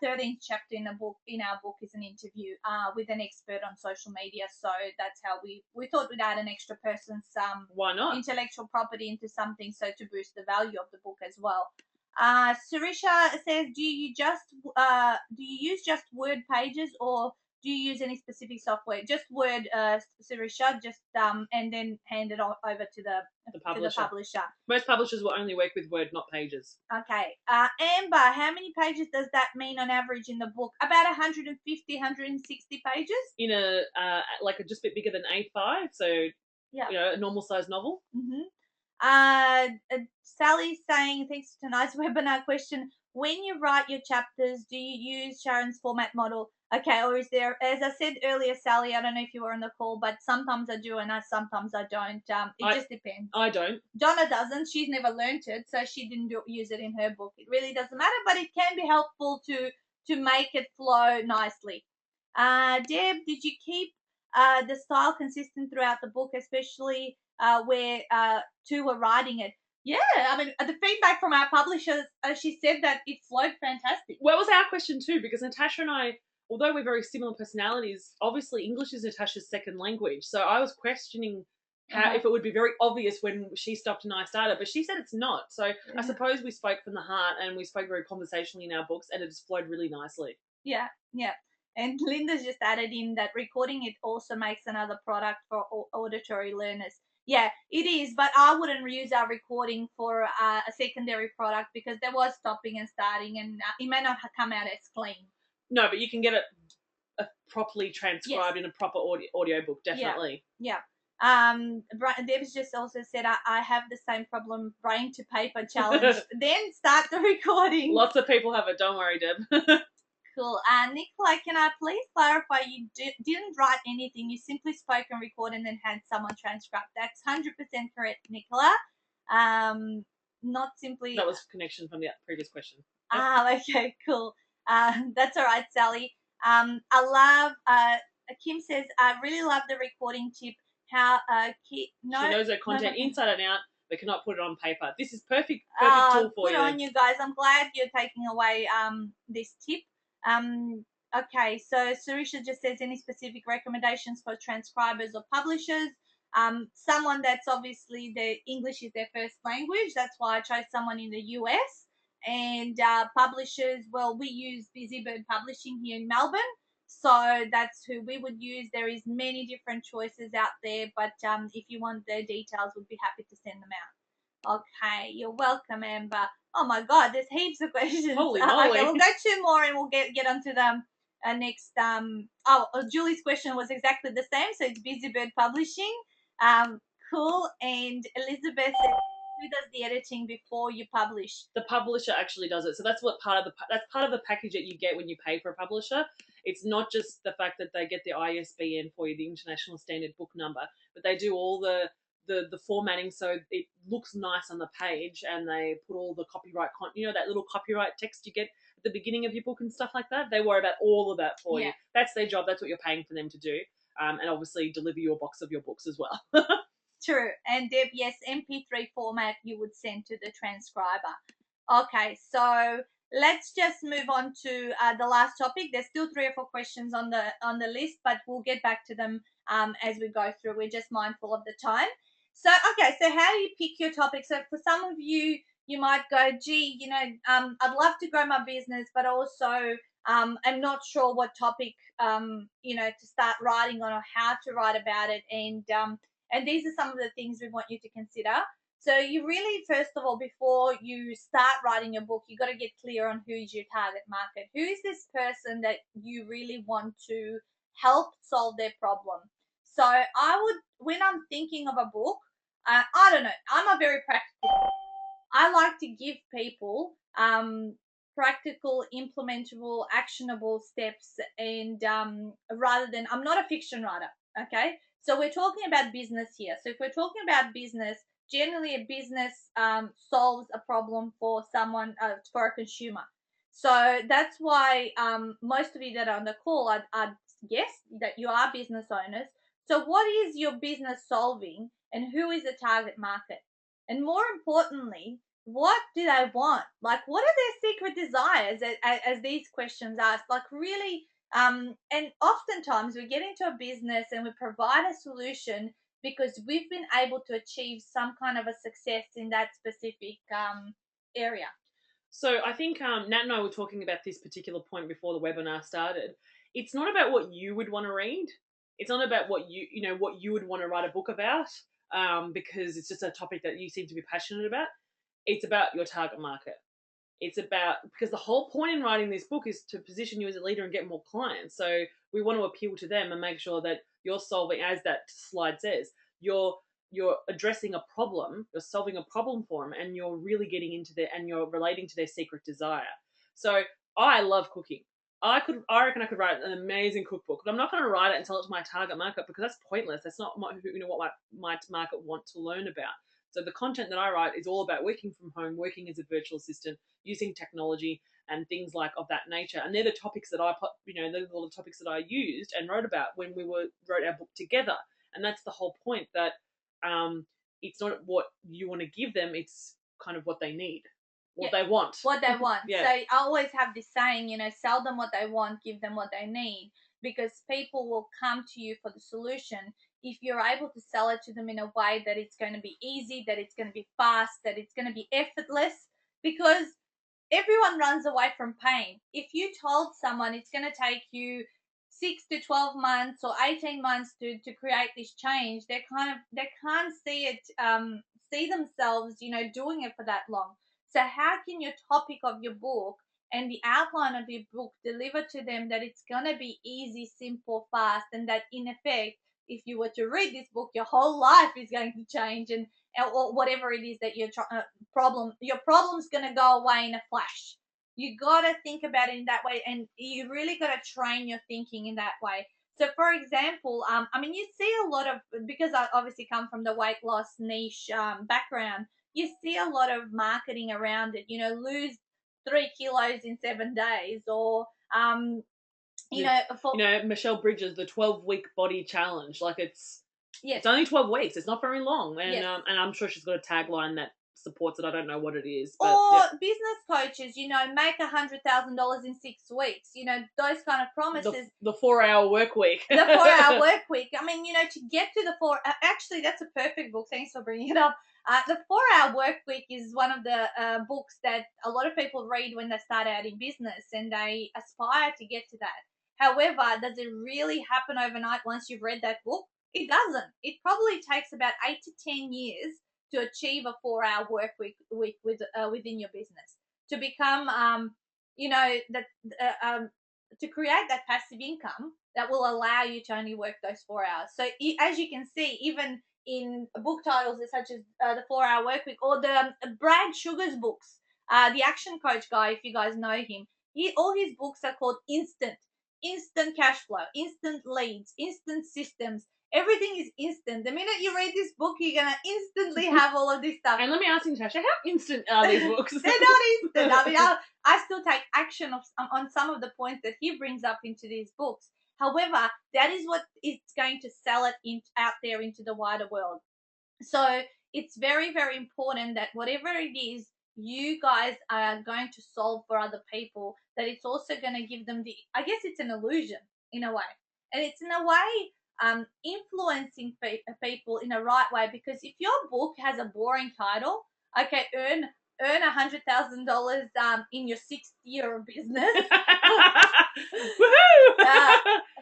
Speaker 1: 13th chapter in our book is an interview with an expert on social media. So that's how we thought we'd add an extra person's
Speaker 2: why not
Speaker 1: intellectual property into something, so to boost the value of the book as well. Sarisha says, do you use just Word pages, or do you use any specific software? Just Word, Sarisha, just and then hand it over to the publisher.
Speaker 2: Most publishers will only work with Word, not pages.
Speaker 1: Okay. Amber, how many pages does that mean on average in the book? About 150, 160 pages?
Speaker 2: In a just a bit bigger than A5, so a normal size novel.
Speaker 1: Mm-hmm. Sally's saying, thanks for tonight's webinar question, when you write your chapters, do you use Sharon's format model? Okay, or is there, as I said earlier, Sally, I don't know if you were on the call, but sometimes I do and sometimes I don't. It just depends.
Speaker 2: I don't.
Speaker 1: Donna doesn't. She's never learnt it, so she didn't use it in her book. It really doesn't matter, but it can be helpful to make it flow nicely. Deb, did you keep the style consistent throughout the book, especially where two were writing it? Yeah, I mean, the feedback from our publishers, she said that it flowed fantastic.
Speaker 2: Well, it was our question too, because Natasha and I, although we're very similar personalities, obviously English is Natasha's second language. So I was questioning if it would be very obvious when she stopped and I started, but she said it's not. So I suppose we spoke from the heart and we spoke very conversationally in our books, and it just flowed really nicely.
Speaker 1: Yeah. And Linda's just added in that recording it also makes another product for auditory learners. Yeah, it is, but I wouldn't use our recording for a secondary product, because there was stopping and starting, and it may not come out as clean.
Speaker 2: No, but you can get it properly transcribed in a proper audio book, definitely.
Speaker 1: Yeah. Deb's just also said, I have the same problem, brain to paper challenge. Then start the recording.
Speaker 2: Lots of people have it, don't worry, Deb.
Speaker 1: Cool. Nicola, can I please clarify, you didn't write anything, you simply spoke and recorded and then had someone transcribe. That's 100% correct, Nicola. Not simply...
Speaker 2: That was connection from the previous question.
Speaker 1: Okay, cool. That's all right, Sally. I love... Kim says, I really love the recording tip.
Speaker 2: She knows her content inside and out, but cannot put it on paper. This is perfect tool for you.
Speaker 1: Good on you guys. I'm glad you're taking away this tip. Okay, so Sarisha just says, any specific recommendations for transcribers or publishers? Someone that's obviously their English is their first language. That's why I chose someone in the US. And publishers, well, we use Busybird Publishing here in Melbourne, so that's who we would use. There is many different choices out there, but if you want the details, we'd be happy to send them out. Okay, you're welcome, Amber. Oh my God, there's heaps of questions.
Speaker 2: Holy moly.
Speaker 1: Okay, we'll go 2 more and we'll get onto them next. Julie's question was exactly the same, so it's Busybird Publishing. Cool. And Elizabeth said, who does the editing before you publish?
Speaker 2: The publisher actually does it. So that's part of the package that you get when you pay for a publisher. It's not just the fact that they get the ISBN for you, the International Standard Book Number, but they do all the formatting so it looks nice on the page, and they put all the copyright that little copyright text you get at the beginning of your book and stuff like that. They worry about all of that for you. That's their job. That's what you're paying for them to do. And obviously deliver your box of your books as well.
Speaker 1: True. And Deb, yes, MP3 format you would send to the transcriber. Okay, so let's just move on to the last topic. There's still 3 or 4 questions on the list, but we'll get back to them as we go through. We're just mindful of the time. So, okay, so how do you pick your topic? So for some of you, you might go, gee, I'd love to grow my business, but also I'm not sure what topic, to start writing on or how to write about it. And these are some of the things we want you to consider. So you really, first of all, before you start writing a book, you got to get clear on who's your target market. Who is this person that you really want to help solve their problem? So when I'm thinking of a book, I don't know, I'm a very practical. I like to give people practical, implementable, actionable steps, and rather than, I'm not a fiction writer, okay? So we're talking about business here. So if we're talking about business, generally a business solves a problem for someone, for a consumer. So that's why most of you that are on the call, I'd guess that you are business owners. So what is your business solving, and who is the target market? And more importantly, what do they want? Like, what are their secret desires, as these questions ask? Like, really, and oftentimes we get into a business and we provide a solution because we've been able to achieve some kind of a success in that specific area.
Speaker 2: So I think Nat and I were talking about this particular point before the webinar started. It's not about what you would want to read. It's not about what you would want to write a book about, because it's just a topic that you seem to be passionate about. It's about your target market. It's about, because the whole point in writing this book is to position you as a leader and get more clients. So we want to appeal to them and make sure that you're solving, as that slide says, you're addressing a problem, you're solving a problem for them, and you're really getting into and you're relating to their secret desire. So I love cooking. I reckon I could write an amazing cookbook, but I'm not going to write it and tell it to my target market because that's pointless. That's not what my market want to learn about. So the content that I write is all about working from home, working as a virtual assistant, using technology and things like of that nature. And they're the topics that they're all the topics that I used and wrote about when we wrote our book together. And that's the whole point, that it's not what you want to give them, it's kind of what they need, what they want.
Speaker 1: What they want.
Speaker 2: Yeah.
Speaker 1: So I always have this saying, sell them what they want, give them what they need, because people will come to you for the solution if you're able to sell it to them in a way that it's going to be easy, that it's going to be fast, that it's going to be effortless, because everyone runs away from pain. If you told someone it's going to take you 6 to 12 months or 18 months to create this change, they can't see it, see themselves, doing it for that long. So how can your topic of your book and the outline of your book deliver to them that it's going to be easy, simple, fast, and that in effect, if you were to read this book, your whole life is going to change, and or whatever it is that your problem's going to go away in a flash. You got to think about it in that way, and you really got to train your thinking in that way. So, for example, you see a lot of, because I obviously come from the weight loss niche background, you see a lot of marketing around it. Lose 3 kilos in 7 days, or
Speaker 2: Michelle Bridges, the 12-week body challenge. Like, it's only 12 weeks. It's not very long, and
Speaker 1: Yes.
Speaker 2: And I'm sure she's got a tagline that supports it. I don't know what it is, but
Speaker 1: or business coaches, make $100,000 in 6 weeks, those kind of promises.
Speaker 2: The 4-hour work week.
Speaker 1: The 4-hour work week. I mean, to get to the actually, that's a perfect book. Thanks for bringing it up. The 4-hour work week is one of the books that a lot of people read when they start out in business and they aspire to get to that. However, does it really happen overnight once you've read that book? It doesn't. It probably takes about 8 to 10 years to achieve a 4-hour work week within your business, to become, to create that passive income that will allow you to only work those 4 hours. So as you can see, even in book titles such as the 4-hour work week or the Brad Sugar's books, the action coach guy, if you guys know him, all his books are called instant cash flow, instant leads, instant systems. Everything is instant. The minute you read this book, you're going to instantly have all of this stuff.
Speaker 2: And let me ask you, Natasha, how instant are these books?
Speaker 1: They're not instant. I mean, I still take action on some of the points that he brings up into these books. However, that is what is going to sell it out there into the wider world. So it's very, very important that whatever it is you guys are going to solve for other people, that it's also going to give them I guess it's an illusion in a way. And it's in a way influencing people in a right way, because if your book has a boring title, okay, earn $100,000 in your 6th year of business.
Speaker 2: Woohoo!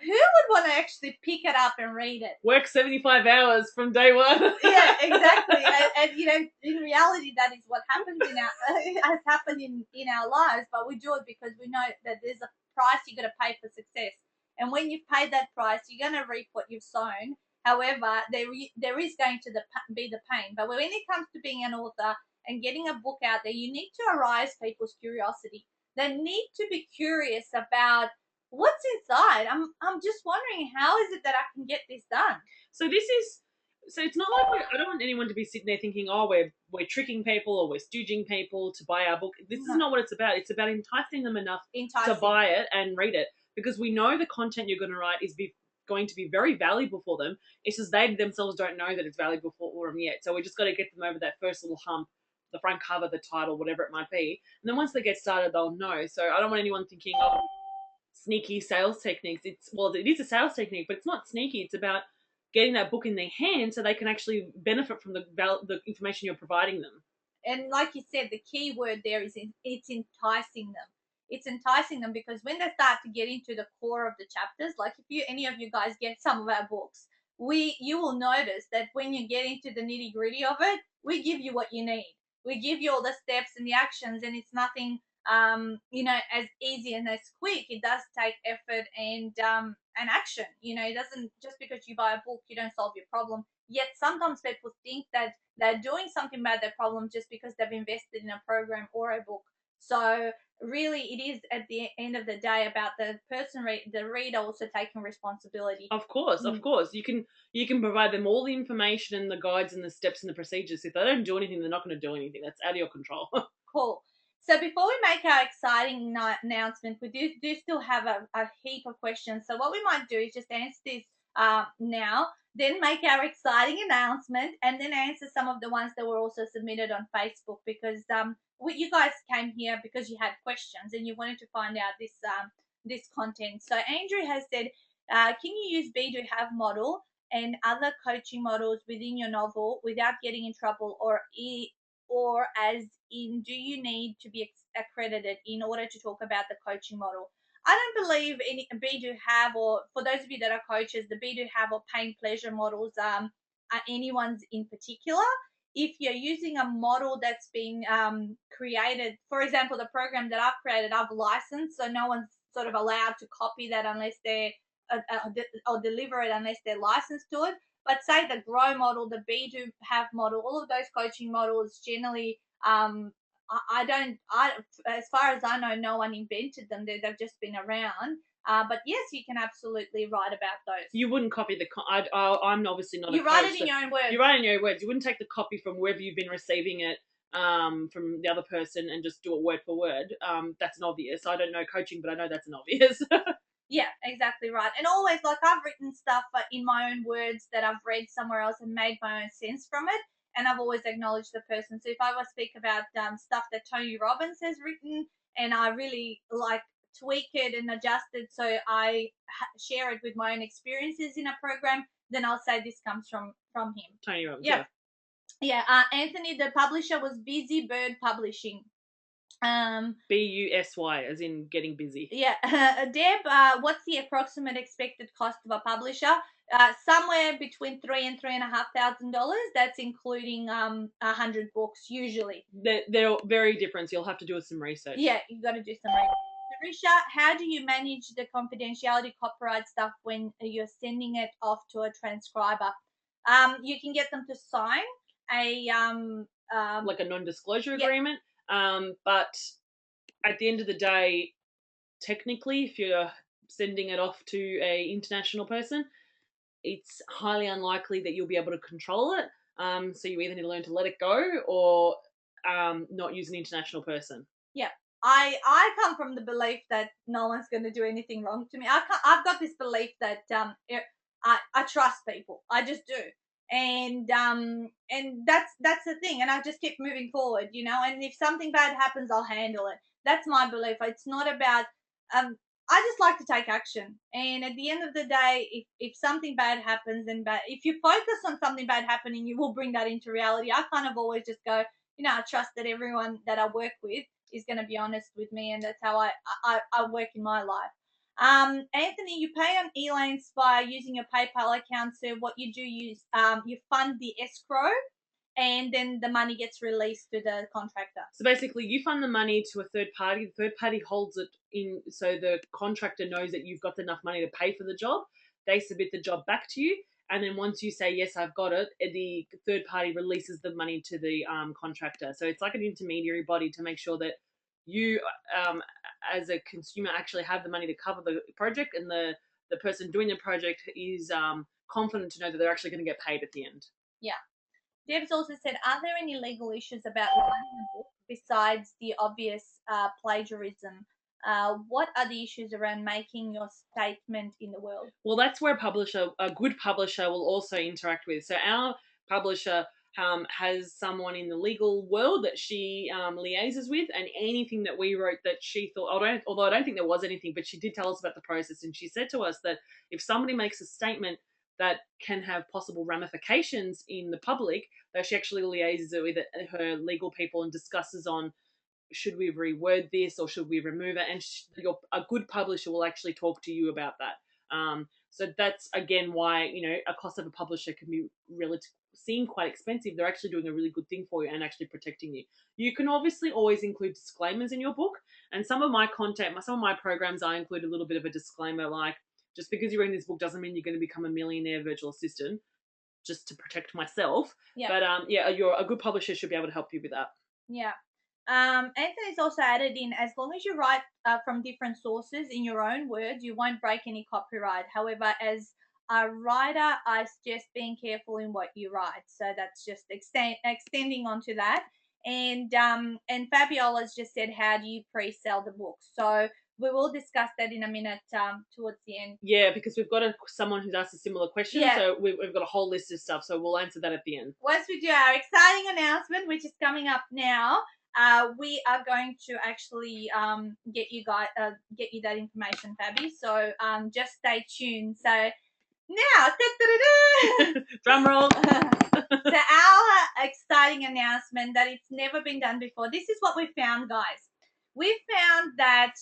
Speaker 1: Who would want to actually pick it up and read it?
Speaker 2: Work 75 hours from day one.
Speaker 1: Yeah, exactly. And in reality, that is what happens has happened in our lives. But we do it because we know that there's a price you got to pay for success. And when you've paid that price, you're going to reap what you've sown. However, there is going to be the pain. But when it comes to being an author and getting a book out there, you need to arouse people's curiosity. They need to be curious about what's inside. I'm just wondering, how is it that I can get this done?
Speaker 2: So it's not like I don't want anyone to be sitting there thinking, oh, we're tricking people or we're stooging people to buy our book. This is not what it's about. It's about enticing them enough to buy it and read it, because we know the content you're going to write is going to be very valuable for them. It's just they themselves don't know that it's valuable for them yet. So we just got to get them over that first little hump, the front cover, the title, whatever it might be. And then once they get started, they'll know. So I don't want anyone thinking, oh, sneaky sales techniques. It is a sales technique, but it's not sneaky. It's about getting that book in their hand so they can actually benefit from the information you're providing them.
Speaker 1: And like you said, the key word there is it's enticing them. It's enticing them, because when they start to get into the core of the chapters, like if any of you guys get some of our books, you will notice that when you get into the nitty gritty of it, we give you what you need. We give you all the steps and the actions, and it's nothing as easy and as quick. It does take effort and action. It doesn't, just because you buy a book, you don't solve your problem. Yet sometimes people think that they're doing something about their problem just because they've invested in a program or a book. So really, it is at the end of the day about the reader also taking responsibility.
Speaker 2: Of course. You can provide them all the information and the guides and the steps and the procedures. If they don't do anything, they're not going to do anything. That's out of your control.
Speaker 1: Cool. So before we make our exciting announcement, we do still have a heap of questions. So what we might do is just answer this now, then make our exciting announcement, and then answer some of the ones that were also submitted on Facebook, because you guys came here because you had questions and you wanted to find out this content. So Andrew has said, can you use Be Do Have model and other coaching models within your novel without getting in trouble, or as in, do you need to be accredited in order to talk about the coaching model? I don't believe any Be Do Have, or for those of you that are coaches, the Be Do Have or pain pleasure models are anyone's in particular. If you're using a model that's been created, for example, the program that I've created, I've licensed, so no one's sort of allowed to copy that unless they're or deliver it unless they're licensed to it. But say the Grow model, the Be Do Have model, all of those coaching models generally, as far as I know, no one invented them. They've just been around. But yes, you can absolutely write about those.
Speaker 2: You wouldn't copy I'm obviously not a coach.
Speaker 1: You write it in your own words.
Speaker 2: You write it in your own words. You wouldn't take the copy from wherever you've been receiving it from the other person and just do it word for word. That's an obvious. I don't know coaching, but I know that's an obvious.
Speaker 1: Yeah, exactly right. And always, like, I've written stuff in my own words that I've read somewhere else and made my own sense from it. and I've always acknowledged the person. So if I was speak about stuff that Tony Robbins has written, and I really like tweak it and adjust it, so I share it with my own experiences in a program, then I'll say this comes from him.
Speaker 2: Tony Robbins.
Speaker 1: Yeah. Yeah. Anthony, the publisher, was Busy Bird Publishing.
Speaker 2: BUSY, as in getting busy.
Speaker 1: Yeah. Deb, what's the approximate expected cost of a publisher? Somewhere between $3,000 and $3,500. That's including 100 books usually.
Speaker 2: They're very different. So you'll have to do some research.
Speaker 1: Yeah, you got to do some research. Risha, how do you manage the confidentiality copyright stuff when you're sending it off to a transcriber? You can get them to sign a
Speaker 2: like a non-disclosure agreement. But at the end of the day, technically, if you're sending it off to a international person, it's highly unlikely that you'll be able to control it. So you either need to learn to let it go or not use an international person.
Speaker 1: Yeah. I come from the belief that no one's going to do anything wrong to me. I've got this belief that I trust people. I just do. And that's the thing, and I just keep moving forward, and if something bad happens, I'll handle it. That's my belief. It's not about I just like to take action, and at the end of the day, if something bad happens, then if you focus on something bad happening, you will bring that into reality. I kind of always just go, I trust that everyone that I work with is going to be honest with me, and that's how I work in my life. Anthony, you pay on Elaines by using your PayPal account. So what you do is you fund the escrow, and then the money gets released to the contractor.
Speaker 2: So basically, you fund the money to a third party. The third party holds it in, so the contractor knows that you've got enough money to pay for the job. They submit the job back to you, and then once you say yes, I've got it, the third party releases the money to the contractor. So it's like an intermediary body to make sure that you, as a consumer, actually have the money to cover the project, and the person doing the project is confident to know that they're actually going to get paid at the end.
Speaker 1: Yeah. Deb's also said, are there any legal issues about writing a book besides the obvious plagiarism? What are the issues around making your statement in the world?
Speaker 2: Well, that's where a good publisher will also interact with. So our publisher has someone in the legal world that she liaises with, and anything that we wrote that she thought, although I don't think there was anything, but she did tell us about the process, and she said to us that if somebody makes a statement that can have possible ramifications in the public, that she actually liaises it with her legal people and discusses on, should we reword this or should we remove it? And a good publisher will actually talk to you about that. So that's, again, why, a cost of a publisher can be seem quite expensive. They're actually doing a really good thing for you and actually protecting you. You can obviously always include disclaimers in your book. And some of my content, some of my programs, I include a little bit of a disclaimer, like, just because you're in this book doesn't mean you're going to become a millionaire virtual assistant, just to protect myself. Yeah. But a good publisher should be able to help you with that.
Speaker 1: Yeah. Anthony's also added in, as long as you write from different sources in your own words, you won't break any copyright. However, as a writer, I suggest being careful in what you write. So that's just extending onto that. And Fabiola's just said, how do you pre-sell the book? So we will discuss that in a minute towards the end.
Speaker 2: Yeah, because we've got someone who's asked a similar question, so we've got a whole list of stuff, so we'll answer that at the end.
Speaker 1: Once we do our exciting announcement, which is coming up now, we are going to actually get you that information, Fabi. So just stay tuned. So now,
Speaker 2: drum roll.
Speaker 1: So our exciting announcement that it's never been done before. This is what we found, guys. We've found that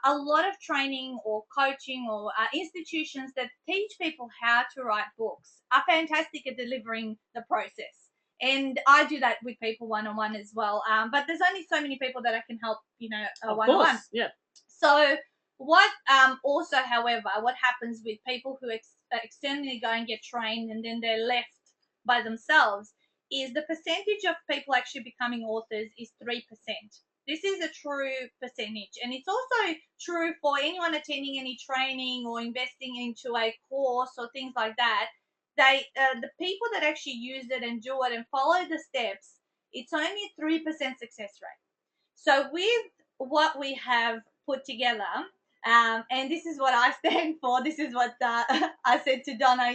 Speaker 1: a lot of training or coaching or institutions that teach people how to write books are fantastic at delivering the process. And I do that with people one-on-one as well. But there's only so many people that I can help, one-on-one.
Speaker 2: Of course, yeah.
Speaker 1: So what also, however, what happens with people who externally go and get trained and then they're left by themselves is the percentage of people actually becoming authors is 3%. This is a true percentage, and it's also true for anyone attending any training or investing into a course or things like that. The people that actually use it and do it and follow the steps, it's only a 3% success rate. So with what we have put together, And this is what I stand for. This is what I said to Donna,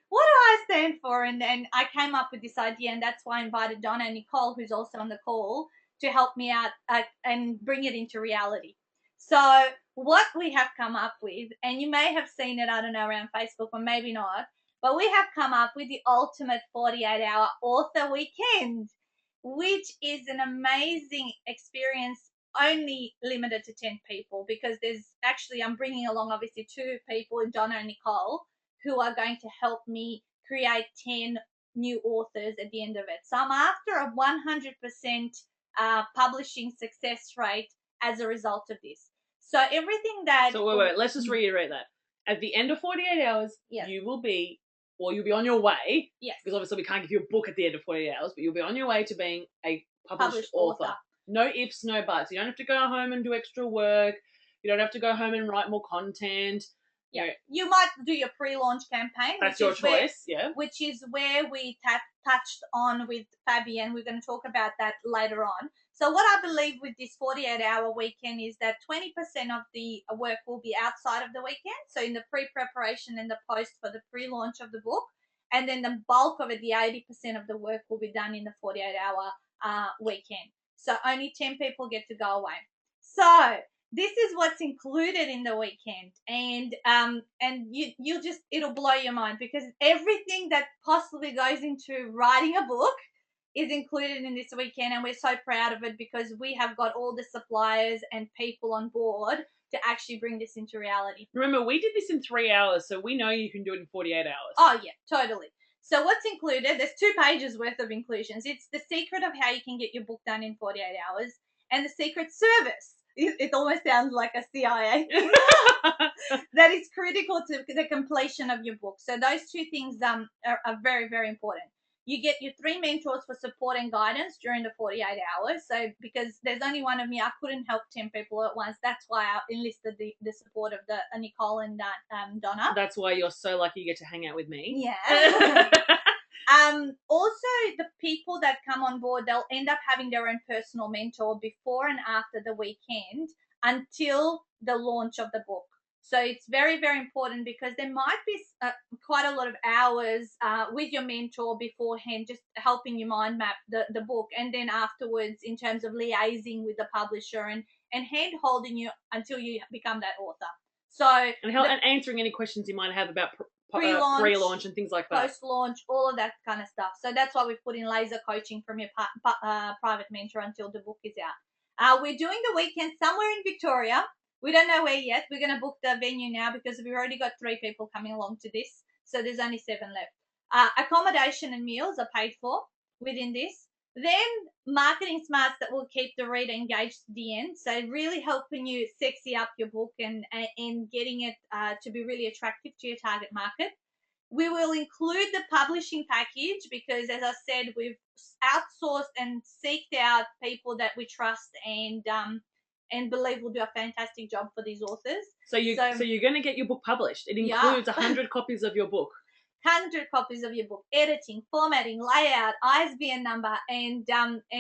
Speaker 1: what do I stand for? And then I came up with this idea, and that's why I invited Donna and Nicole, who's also on the call, to help me out and bring it into reality. So what we have come up with, and you may have seen it, I don't know, around Facebook or maybe not, but we have come up with the ultimate 48-hour author weekend, which is an amazing experience, only limited to 10 people, because I'm bringing along obviously 2 people, Donna and Nicole, who are going to help me create 10 new authors at the end of it. So I'm after a 100% publishing success rate as a result of this. So everything that...
Speaker 2: So wait, let's just reiterate that. At the end of 48 hours,
Speaker 1: yes,
Speaker 2: you'll be on your way.
Speaker 1: Yes.
Speaker 2: Because obviously we can't give you a book at the end of 48 hours, but you'll be on your way to being a published author. No ifs, no buts. You don't have to go home and do extra work. You don't have to go home and write more content.
Speaker 1: Yeah, you might do your pre-launch campaign.
Speaker 2: That's your choice, yeah.
Speaker 1: Which is where we touched on with Fabian. We're going to talk about that later on. So what I believe with this 48-hour weekend is that 20% of the work will be outside of the weekend, so in the pre-preparation and the post for the pre-launch of the book, and then the bulk of it, the 80% of the work, will be done in the 48-hour weekend. So only 10 people get to go away. So this is what's included in the weekend, and it'll blow your mind, because everything that possibly goes into writing a book is included in this weekend, and we're so proud of it because we have got all the suppliers and people on board to actually bring this into reality.
Speaker 2: Remember, we did this in 3 hours, so we know you can do it in 48 hours.
Speaker 1: Oh yeah, totally. So what's included? There's 2 pages worth of inclusions. It's the secret of how you can get your book done in 48 hours, and the secret service. It almost sounds like a CIA that is critical to the completion of your book. So those 2 things are very, very important. You get your 3 mentors for support and guidance during the 48 hours. So because there's only one of me, I couldn't help 10 people at once. That's why I enlisted the support of the Nicole and Donna.
Speaker 2: That's why you're so lucky you get to hang out with me.
Speaker 1: Yeah. Also, the people that come on board, they'll end up having their own personal mentor before and after the weekend until the launch of the book. So it's very, very important, because there might be quite a lot of hours with your mentor beforehand, just helping you mind map the book, and then afterwards in terms of liaising with the publisher and hand holding you until you become that author. So
Speaker 2: and answering any questions you might have about pre-launch and things like that.
Speaker 1: Post-launch, all of that kind of stuff. So that's why we've put in laser coaching from your private mentor until the book is out. We're doing the weekend somewhere in Victoria. We don't know where yet. We're going to book the venue now because we've already got 3 people coming along to this. So there's only 7 left. Accommodation and meals are paid for within this. Then marketing smarts that will keep the reader engaged to the end. So really helping you sexy up your book and getting it to be really attractive to your target market. We will include the publishing package because, as I said, we've outsourced and seeked out people that we trust and believe will do a fantastic job for these authors.
Speaker 2: So you're going to get your book published. It includes 100 copies of your book.
Speaker 1: 100 copies of your book, editing, formatting, layout, ISBN number, and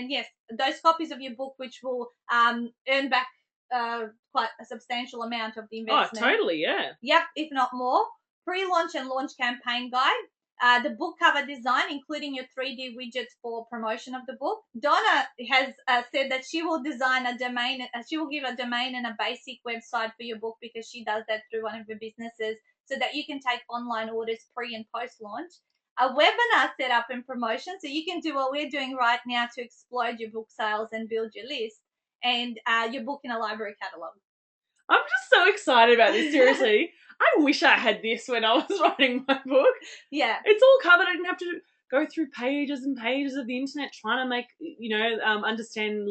Speaker 1: yes, those copies of your book, which will earn back quite a substantial amount of the investment.
Speaker 2: Oh, totally, yeah.
Speaker 1: Yep, if not more. Pre-launch and launch campaign guide, the book cover design, including your 3D widgets for promotion of the book. Donna has said that she will design a domain. She will give a domain and a basic website for your book because she does that through one of her businesses, so that you can take online orders pre and post-launch. A webinar setup and promotion, so you can do what we're doing right now to explode your book sales and build your list, and your book in a library catalogue.
Speaker 2: I'm just so excited about this, seriously. I wish I had this when I was writing my book.
Speaker 1: Yeah.
Speaker 2: It's all covered. I didn't have to go through pages and pages of the internet trying to make, understand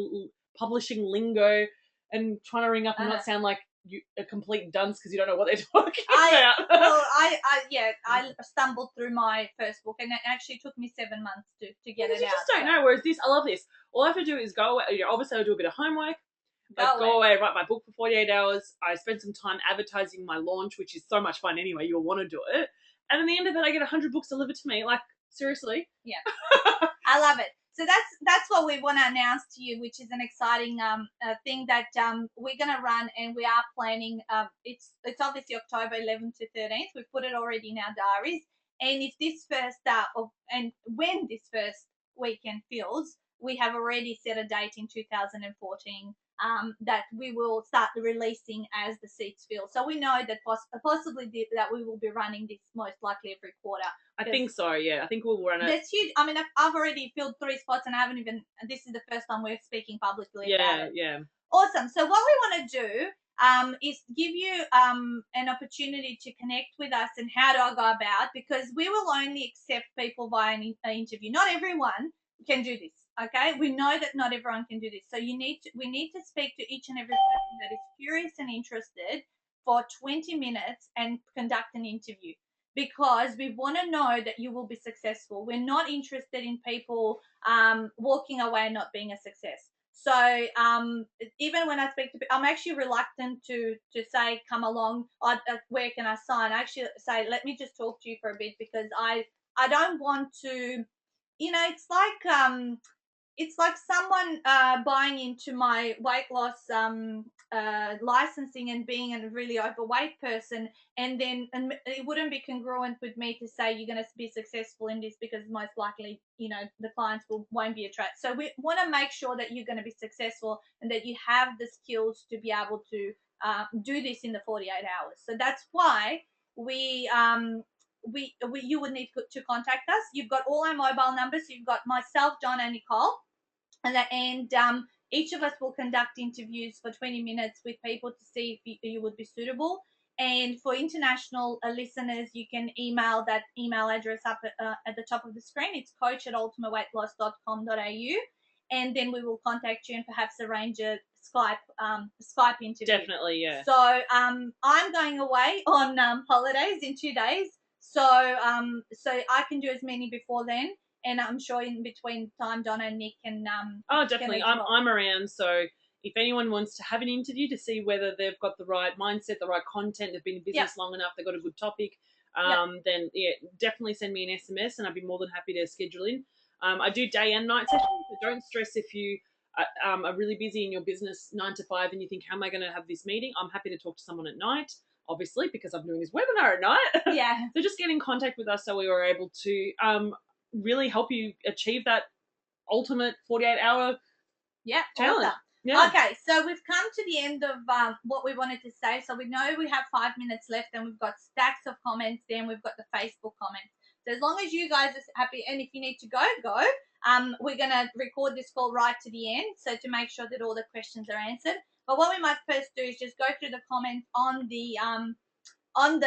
Speaker 2: publishing lingo and trying to ring up and not sound like a complete dunce because you don't know what they're talking about.
Speaker 1: I stumbled through my first book, and it actually took me 7 months to get it out.
Speaker 2: You just don't know. Whereas this, I love this. All I have to do is go away. Obviously, I'll do a bit of homework. Go away, write my book for 48 hours. I spend some time advertising my launch, which is so much fun anyway. You'll want to do it. And at the end of it, I get 100 books delivered to me. Like, seriously.
Speaker 1: Yeah. I love it. So that's what we want to announce to you, which is an exciting thing that we're going to run, and we are planning. It's obviously October 11th to 13th. We've put it already in our diaries, and if this first and when this first weekend fills, we have already set a date in 2014 that we will start releasing as the seats fill. So we know that possibly that we will be running this most likely every quarter.
Speaker 2: I think so, yeah. I think we'll run it.
Speaker 1: That's huge. I mean, I've already filled 3 spots, and I haven't even. This is the first time we're speaking publicly about it.
Speaker 2: Yeah.
Speaker 1: Awesome. So what we want to do is give you an opportunity to connect with us, and how do I go about? Because we will only accept people via an interview. Not everyone can do this. Okay, we know that not everyone can do this. So we need to speak to each and every person that is curious and interested for 20 minutes and conduct an interview, because we want to know that you will be successful. We're not interested in people walking away and not being a success. So even when I speak to people, I'm actually reluctant to say, come along, where can I sign? I actually say, let me just talk to you for a bit, because I don't want to, it's like someone buying into my weight loss licensing and being a really overweight person, and it wouldn't be congruent with me to say you're going to be successful in this, because most likely the clients won't be attracted. So we want to make sure that you're going to be successful and that you have the skills to be able to do this in the 48 hours. So that's why you would need to contact us. You've got all our mobile numbers. You've got myself, John, and Nicole, and each of us will conduct interviews for 20 minutes with people to see if you would be suitable. And for international listeners, you can email that email address up at the top of the screen. It's coach@ultimateweightloss.com.au, and then we will contact you and perhaps arrange a Skype interview.
Speaker 2: Definitely, yeah.
Speaker 1: So I'm going away on holidays in 2 days, so I can do as many before then. And I'm sure in between time, Donna and Nick can.
Speaker 2: Definitely. I'm around. So if anyone wants to have an interview to see whether they've got the right mindset, the right content, they've been in business long enough, they've got a good topic, then definitely send me an SMS, and I'd be more than happy to schedule in. I do day and night sessions, so don't stress if you are really busy in your business 9 to 5 and you think, how am I going to have this meeting? I'm happy to talk to someone at night, obviously, because I'm doing this webinar at night.
Speaker 1: Yeah.
Speaker 2: So just get in contact with us so we were able to really help you achieve that ultimate 48-hour challenge.
Speaker 1: Awesome.
Speaker 2: Yeah.
Speaker 1: Okay, so we've come to the end of what we wanted to say. So we know we have 5 minutes left, and we've got stacks of comments. Then we've got the Facebook comments. So as long as you guys are happy, and if you need to go. We're going to record this call right to the end, so to make sure that all the questions are answered. But what we might first do is just go through the comments on the on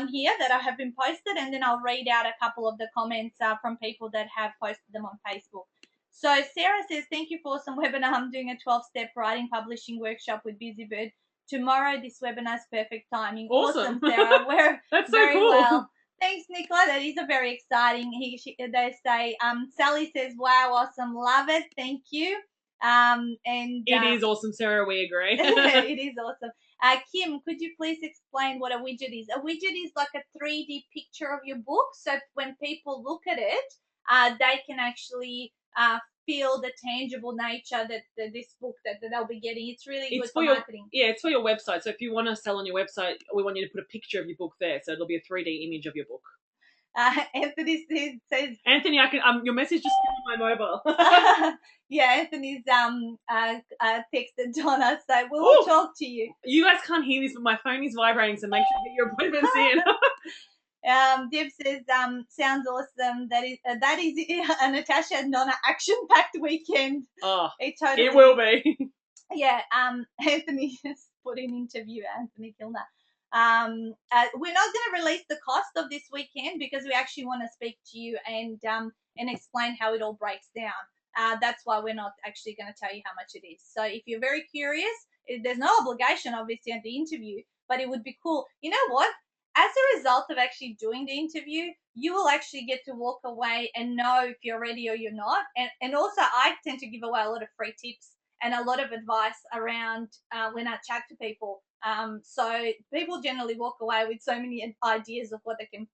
Speaker 1: here that I have been posted, and then I'll read out a couple of the comments from people that have posted them on Facebook. So Sarah says, thank you for some webinar. I'm doing a 12-step writing publishing workshop with Busybird. Tomorrow, this webinar is perfect timing.
Speaker 2: Awesome
Speaker 1: Sarah. We're
Speaker 2: That's
Speaker 1: very
Speaker 2: so cool.
Speaker 1: Well. Thanks, Nicola. That is a very exciting. They say, Sally says, wow, awesome. Love it. Thank you.
Speaker 2: It is awesome, Sarah. We agree.
Speaker 1: It is awesome. Kim, could you please explain what a widget is? A widget is like a 3D picture of your book. So when people look at it, they can actually feel the tangible nature that this book that they'll be getting. It's really good for marketing.
Speaker 2: It's for your website. So if you want to sell on your website, we want you to put a picture of your book there. So it'll be a 3D image of your book.
Speaker 1: Anthony says,
Speaker 2: Anthony, I can your message just came on my mobile.
Speaker 1: Yeah, Anthony's texted Donna, so we'll talk to you.
Speaker 2: You guys can't hear this, but my phone is vibrating, so make sure you get your appointments in.
Speaker 1: Deb says, sounds awesome. That is a Natasha and Donna action-packed weekend.
Speaker 2: Oh,
Speaker 1: it
Speaker 2: will be.
Speaker 1: Yeah, Anthony has put in interview, Anthony Kilner. We're not going to release the cost of this weekend because we actually want to speak to you and explain how it all breaks down. That's why we're not actually going to tell you how much it is. So if you're very curious, there's no obligation, obviously, at the interview, but it would be cool. You know what? As a result of actually doing the interview, you will actually get to walk away and know if you're ready or you're not. And also, I tend to give away a lot of free tips and a lot of advice around when I chat to people. So people generally walk away with so many ideas of what they can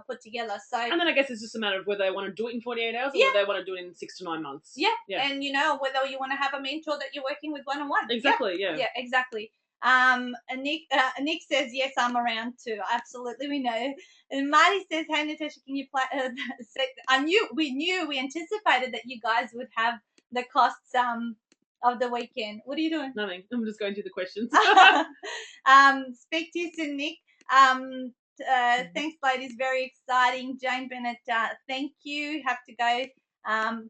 Speaker 1: put together. So
Speaker 2: And then I guess it's just a matter of whether they want to do it in 48 hours or
Speaker 1: Yeah.
Speaker 2: whether they want to do it in 6 to 9 months.
Speaker 1: yeah,
Speaker 2: Yeah.
Speaker 1: and whether you want to have a mentor that you're working with one-on-one.
Speaker 2: Exactly, yeah.
Speaker 1: Yeah, exactly. And Nick says, yes, I'm around too. Absolutely, we know. And Marty says, hey, Natasha, can you play? We anticipated that you guys would have the costs of the weekend. What are you doing?
Speaker 2: Nothing. I'm just going through the questions.
Speaker 1: Speak to you soon, Nick. Thanks, ladies. Very exciting. Jane Bennett, thank you. Have to go.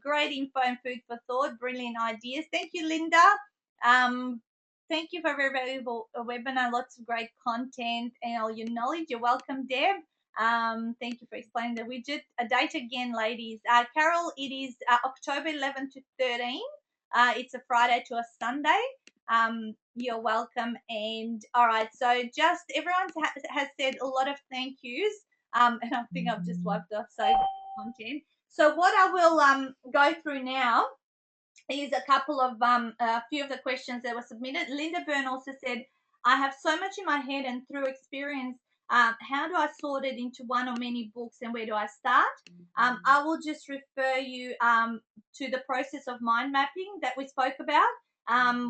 Speaker 1: Great info and food for thought. Brilliant ideas. Thank you, Linda. Thank you for a very valuable webinar. Lots of great content and all your knowledge. You're welcome, Deb. Thank you for explaining the widget. A date again, ladies. Carol, it is October 11 to 13. It's a Friday to a Sunday. You're welcome. And all right, so just everyone has said a lot of thank yous. And I think I've just wiped off so content. So what I will go through now is a few of the questions that were submitted. Linda Byrne also said, I have so much in my head and through experience, how do I sort it into one or many books and where do I start? I will just refer you to the process of mind mapping that we spoke about.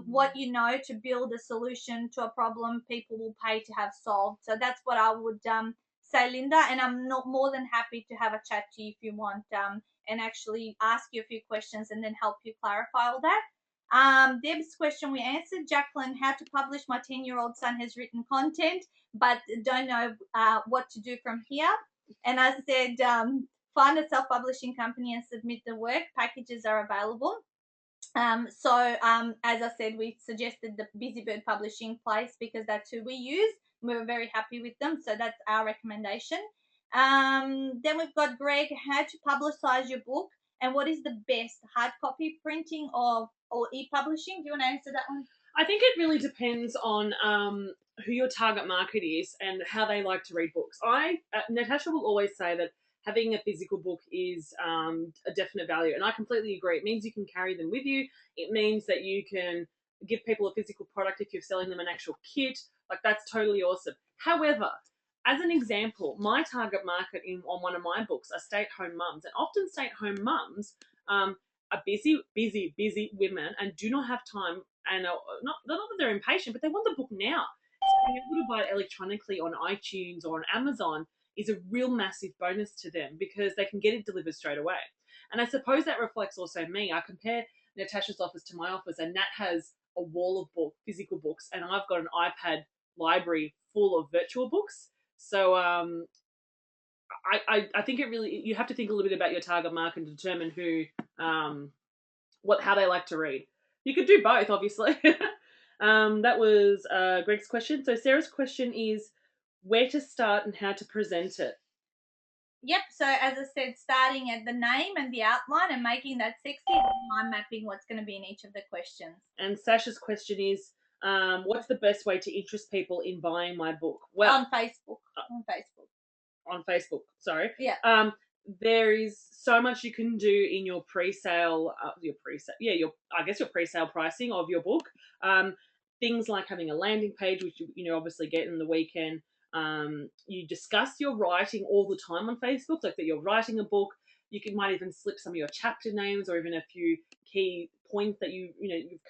Speaker 1: What you know to build a solution to a problem people will pay to have solved. So that's what I would say, Linda, and I'm not more than happy to have a chat to you if you want and actually ask you a few questions and then help you clarify all that. Deb's question we answered. Jacqueline, how to publish? My 10-year-old son has written content, but don't know what to do from here. And I said, find a self-publishing company and submit the work. Packages are available. As I said, we suggested the Busybird Publishing place because that's who we use. We were very happy with them, so that's our recommendation. Then we've got Greg, how to publicize your book and what is the best, hard copy printing or e-publishing? Do you want to answer that one?
Speaker 2: I think it really depends on who your target market is and how they like to read books. Natasha will always say that having a physical book is a definite value, and I completely agree. It means you can carry them with you. It means that you can give people a physical product if you're selling them an actual kit. Like, that's totally awesome. However, as an example, my target market on one of my books are stay-at-home mums, and often stay-at-home mums are busy women and do not have time, and not that they're impatient, but they want the book now. So being able to buy it electronically on iTunes or on Amazon is a real massive bonus to them because they can get it delivered straight away. And I suppose that reflects also me. I compare Natasha's office to my office, and Nat has a wall of physical books, and I've got an iPad library full of virtual books. So I think it really, you have to think a little bit about your target market and determine who how they like to read. You could do both, obviously. That was Greg's question. So Sarah's question is where to start and how to present it.
Speaker 1: Yep, so as I said, starting at the name and the outline and making that sexy, and mind mapping what's going to be in each of the questions.
Speaker 2: And Sasha's question is, what's the best way to interest people in buying my book? Well,
Speaker 1: on Facebook.
Speaker 2: On Facebook, sorry.
Speaker 1: Yeah.
Speaker 2: There is so much you can do in your pre-sale, your pre-sale pricing of your book. Things like having a landing page, which you obviously get in the weekend. You discuss your writing all the time on Facebook, like that you're writing a book. Might even slip some of your chapter names or even a few key points that you've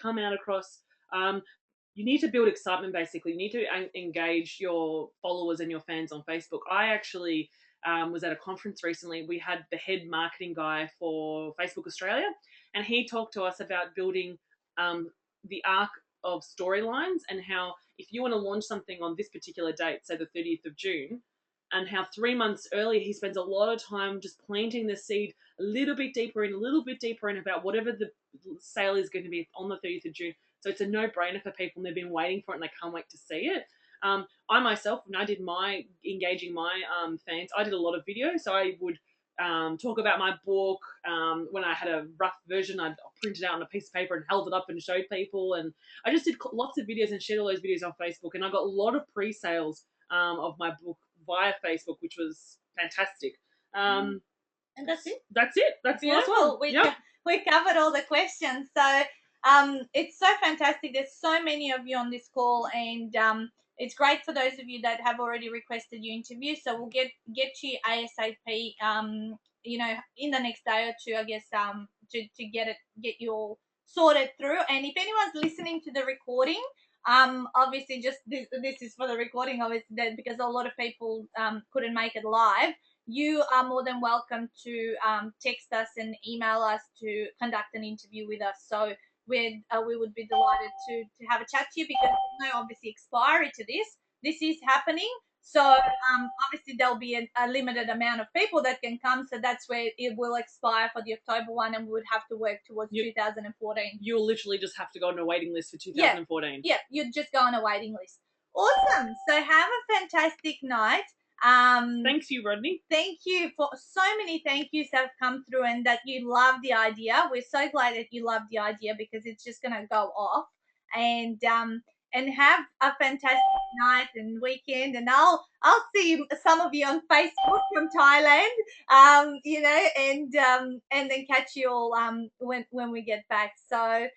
Speaker 2: come out across. You need to build excitement, basically. You need to engage your followers and your fans on Facebook. I actually was at a conference recently. We had the head marketing guy for Facebook Australia, and he talked to us about building the arc of storylines and how if you want to launch something on this particular date, say the 30th of June, and how 3 months earlier he spends a lot of time just planting the seed a little bit deeper in about whatever the sale is going to be on the 30th of June. So it's a no-brainer for people, and they've been waiting for it and they can't wait to see it. I myself, when I did engaging my fans, I did a lot of videos. So I would talk about my book. When I had a rough version, I'd print it out on a piece of paper and held it up and showed people. And I just did lots of videos and shared all those videos on Facebook. And I got a lot of pre-sales of my book via Facebook, which was fantastic.
Speaker 1: And that's it.
Speaker 2: That's it. That's the last one.
Speaker 1: We covered all the questions. So it's so fantastic. There's so many of you on this call, and it's great for those of you that have already requested your interview. So we'll get you ASAP. In the next day or two, I guess. To get you all sorted through. And if anyone's listening to the recording, obviously just this is for the recording, obviously, because a lot of people couldn't make it live. You are more than welcome to text us and email us to conduct an interview with us. So we would be delighted to have a chat to you, because there's no obviously expiry to this. This is happening. So obviously there'll be a limited amount of people that can come. So that's where it will expire for the October one, and we would have to work towards 2014.
Speaker 2: You'll literally just have to go on a waiting list for 2014.
Speaker 1: Yeah, you'd just go on a waiting list. Awesome. So have a fantastic night.
Speaker 2: Thanks you, Rodney.
Speaker 1: Thank you for so many thank yous that have come through, and that you love the idea. We're so glad that you love the idea, because it's just going to go off. And have a fantastic night and weekend, and I'll see some of you on Facebook from Thailand, and then catch you all when we get back. So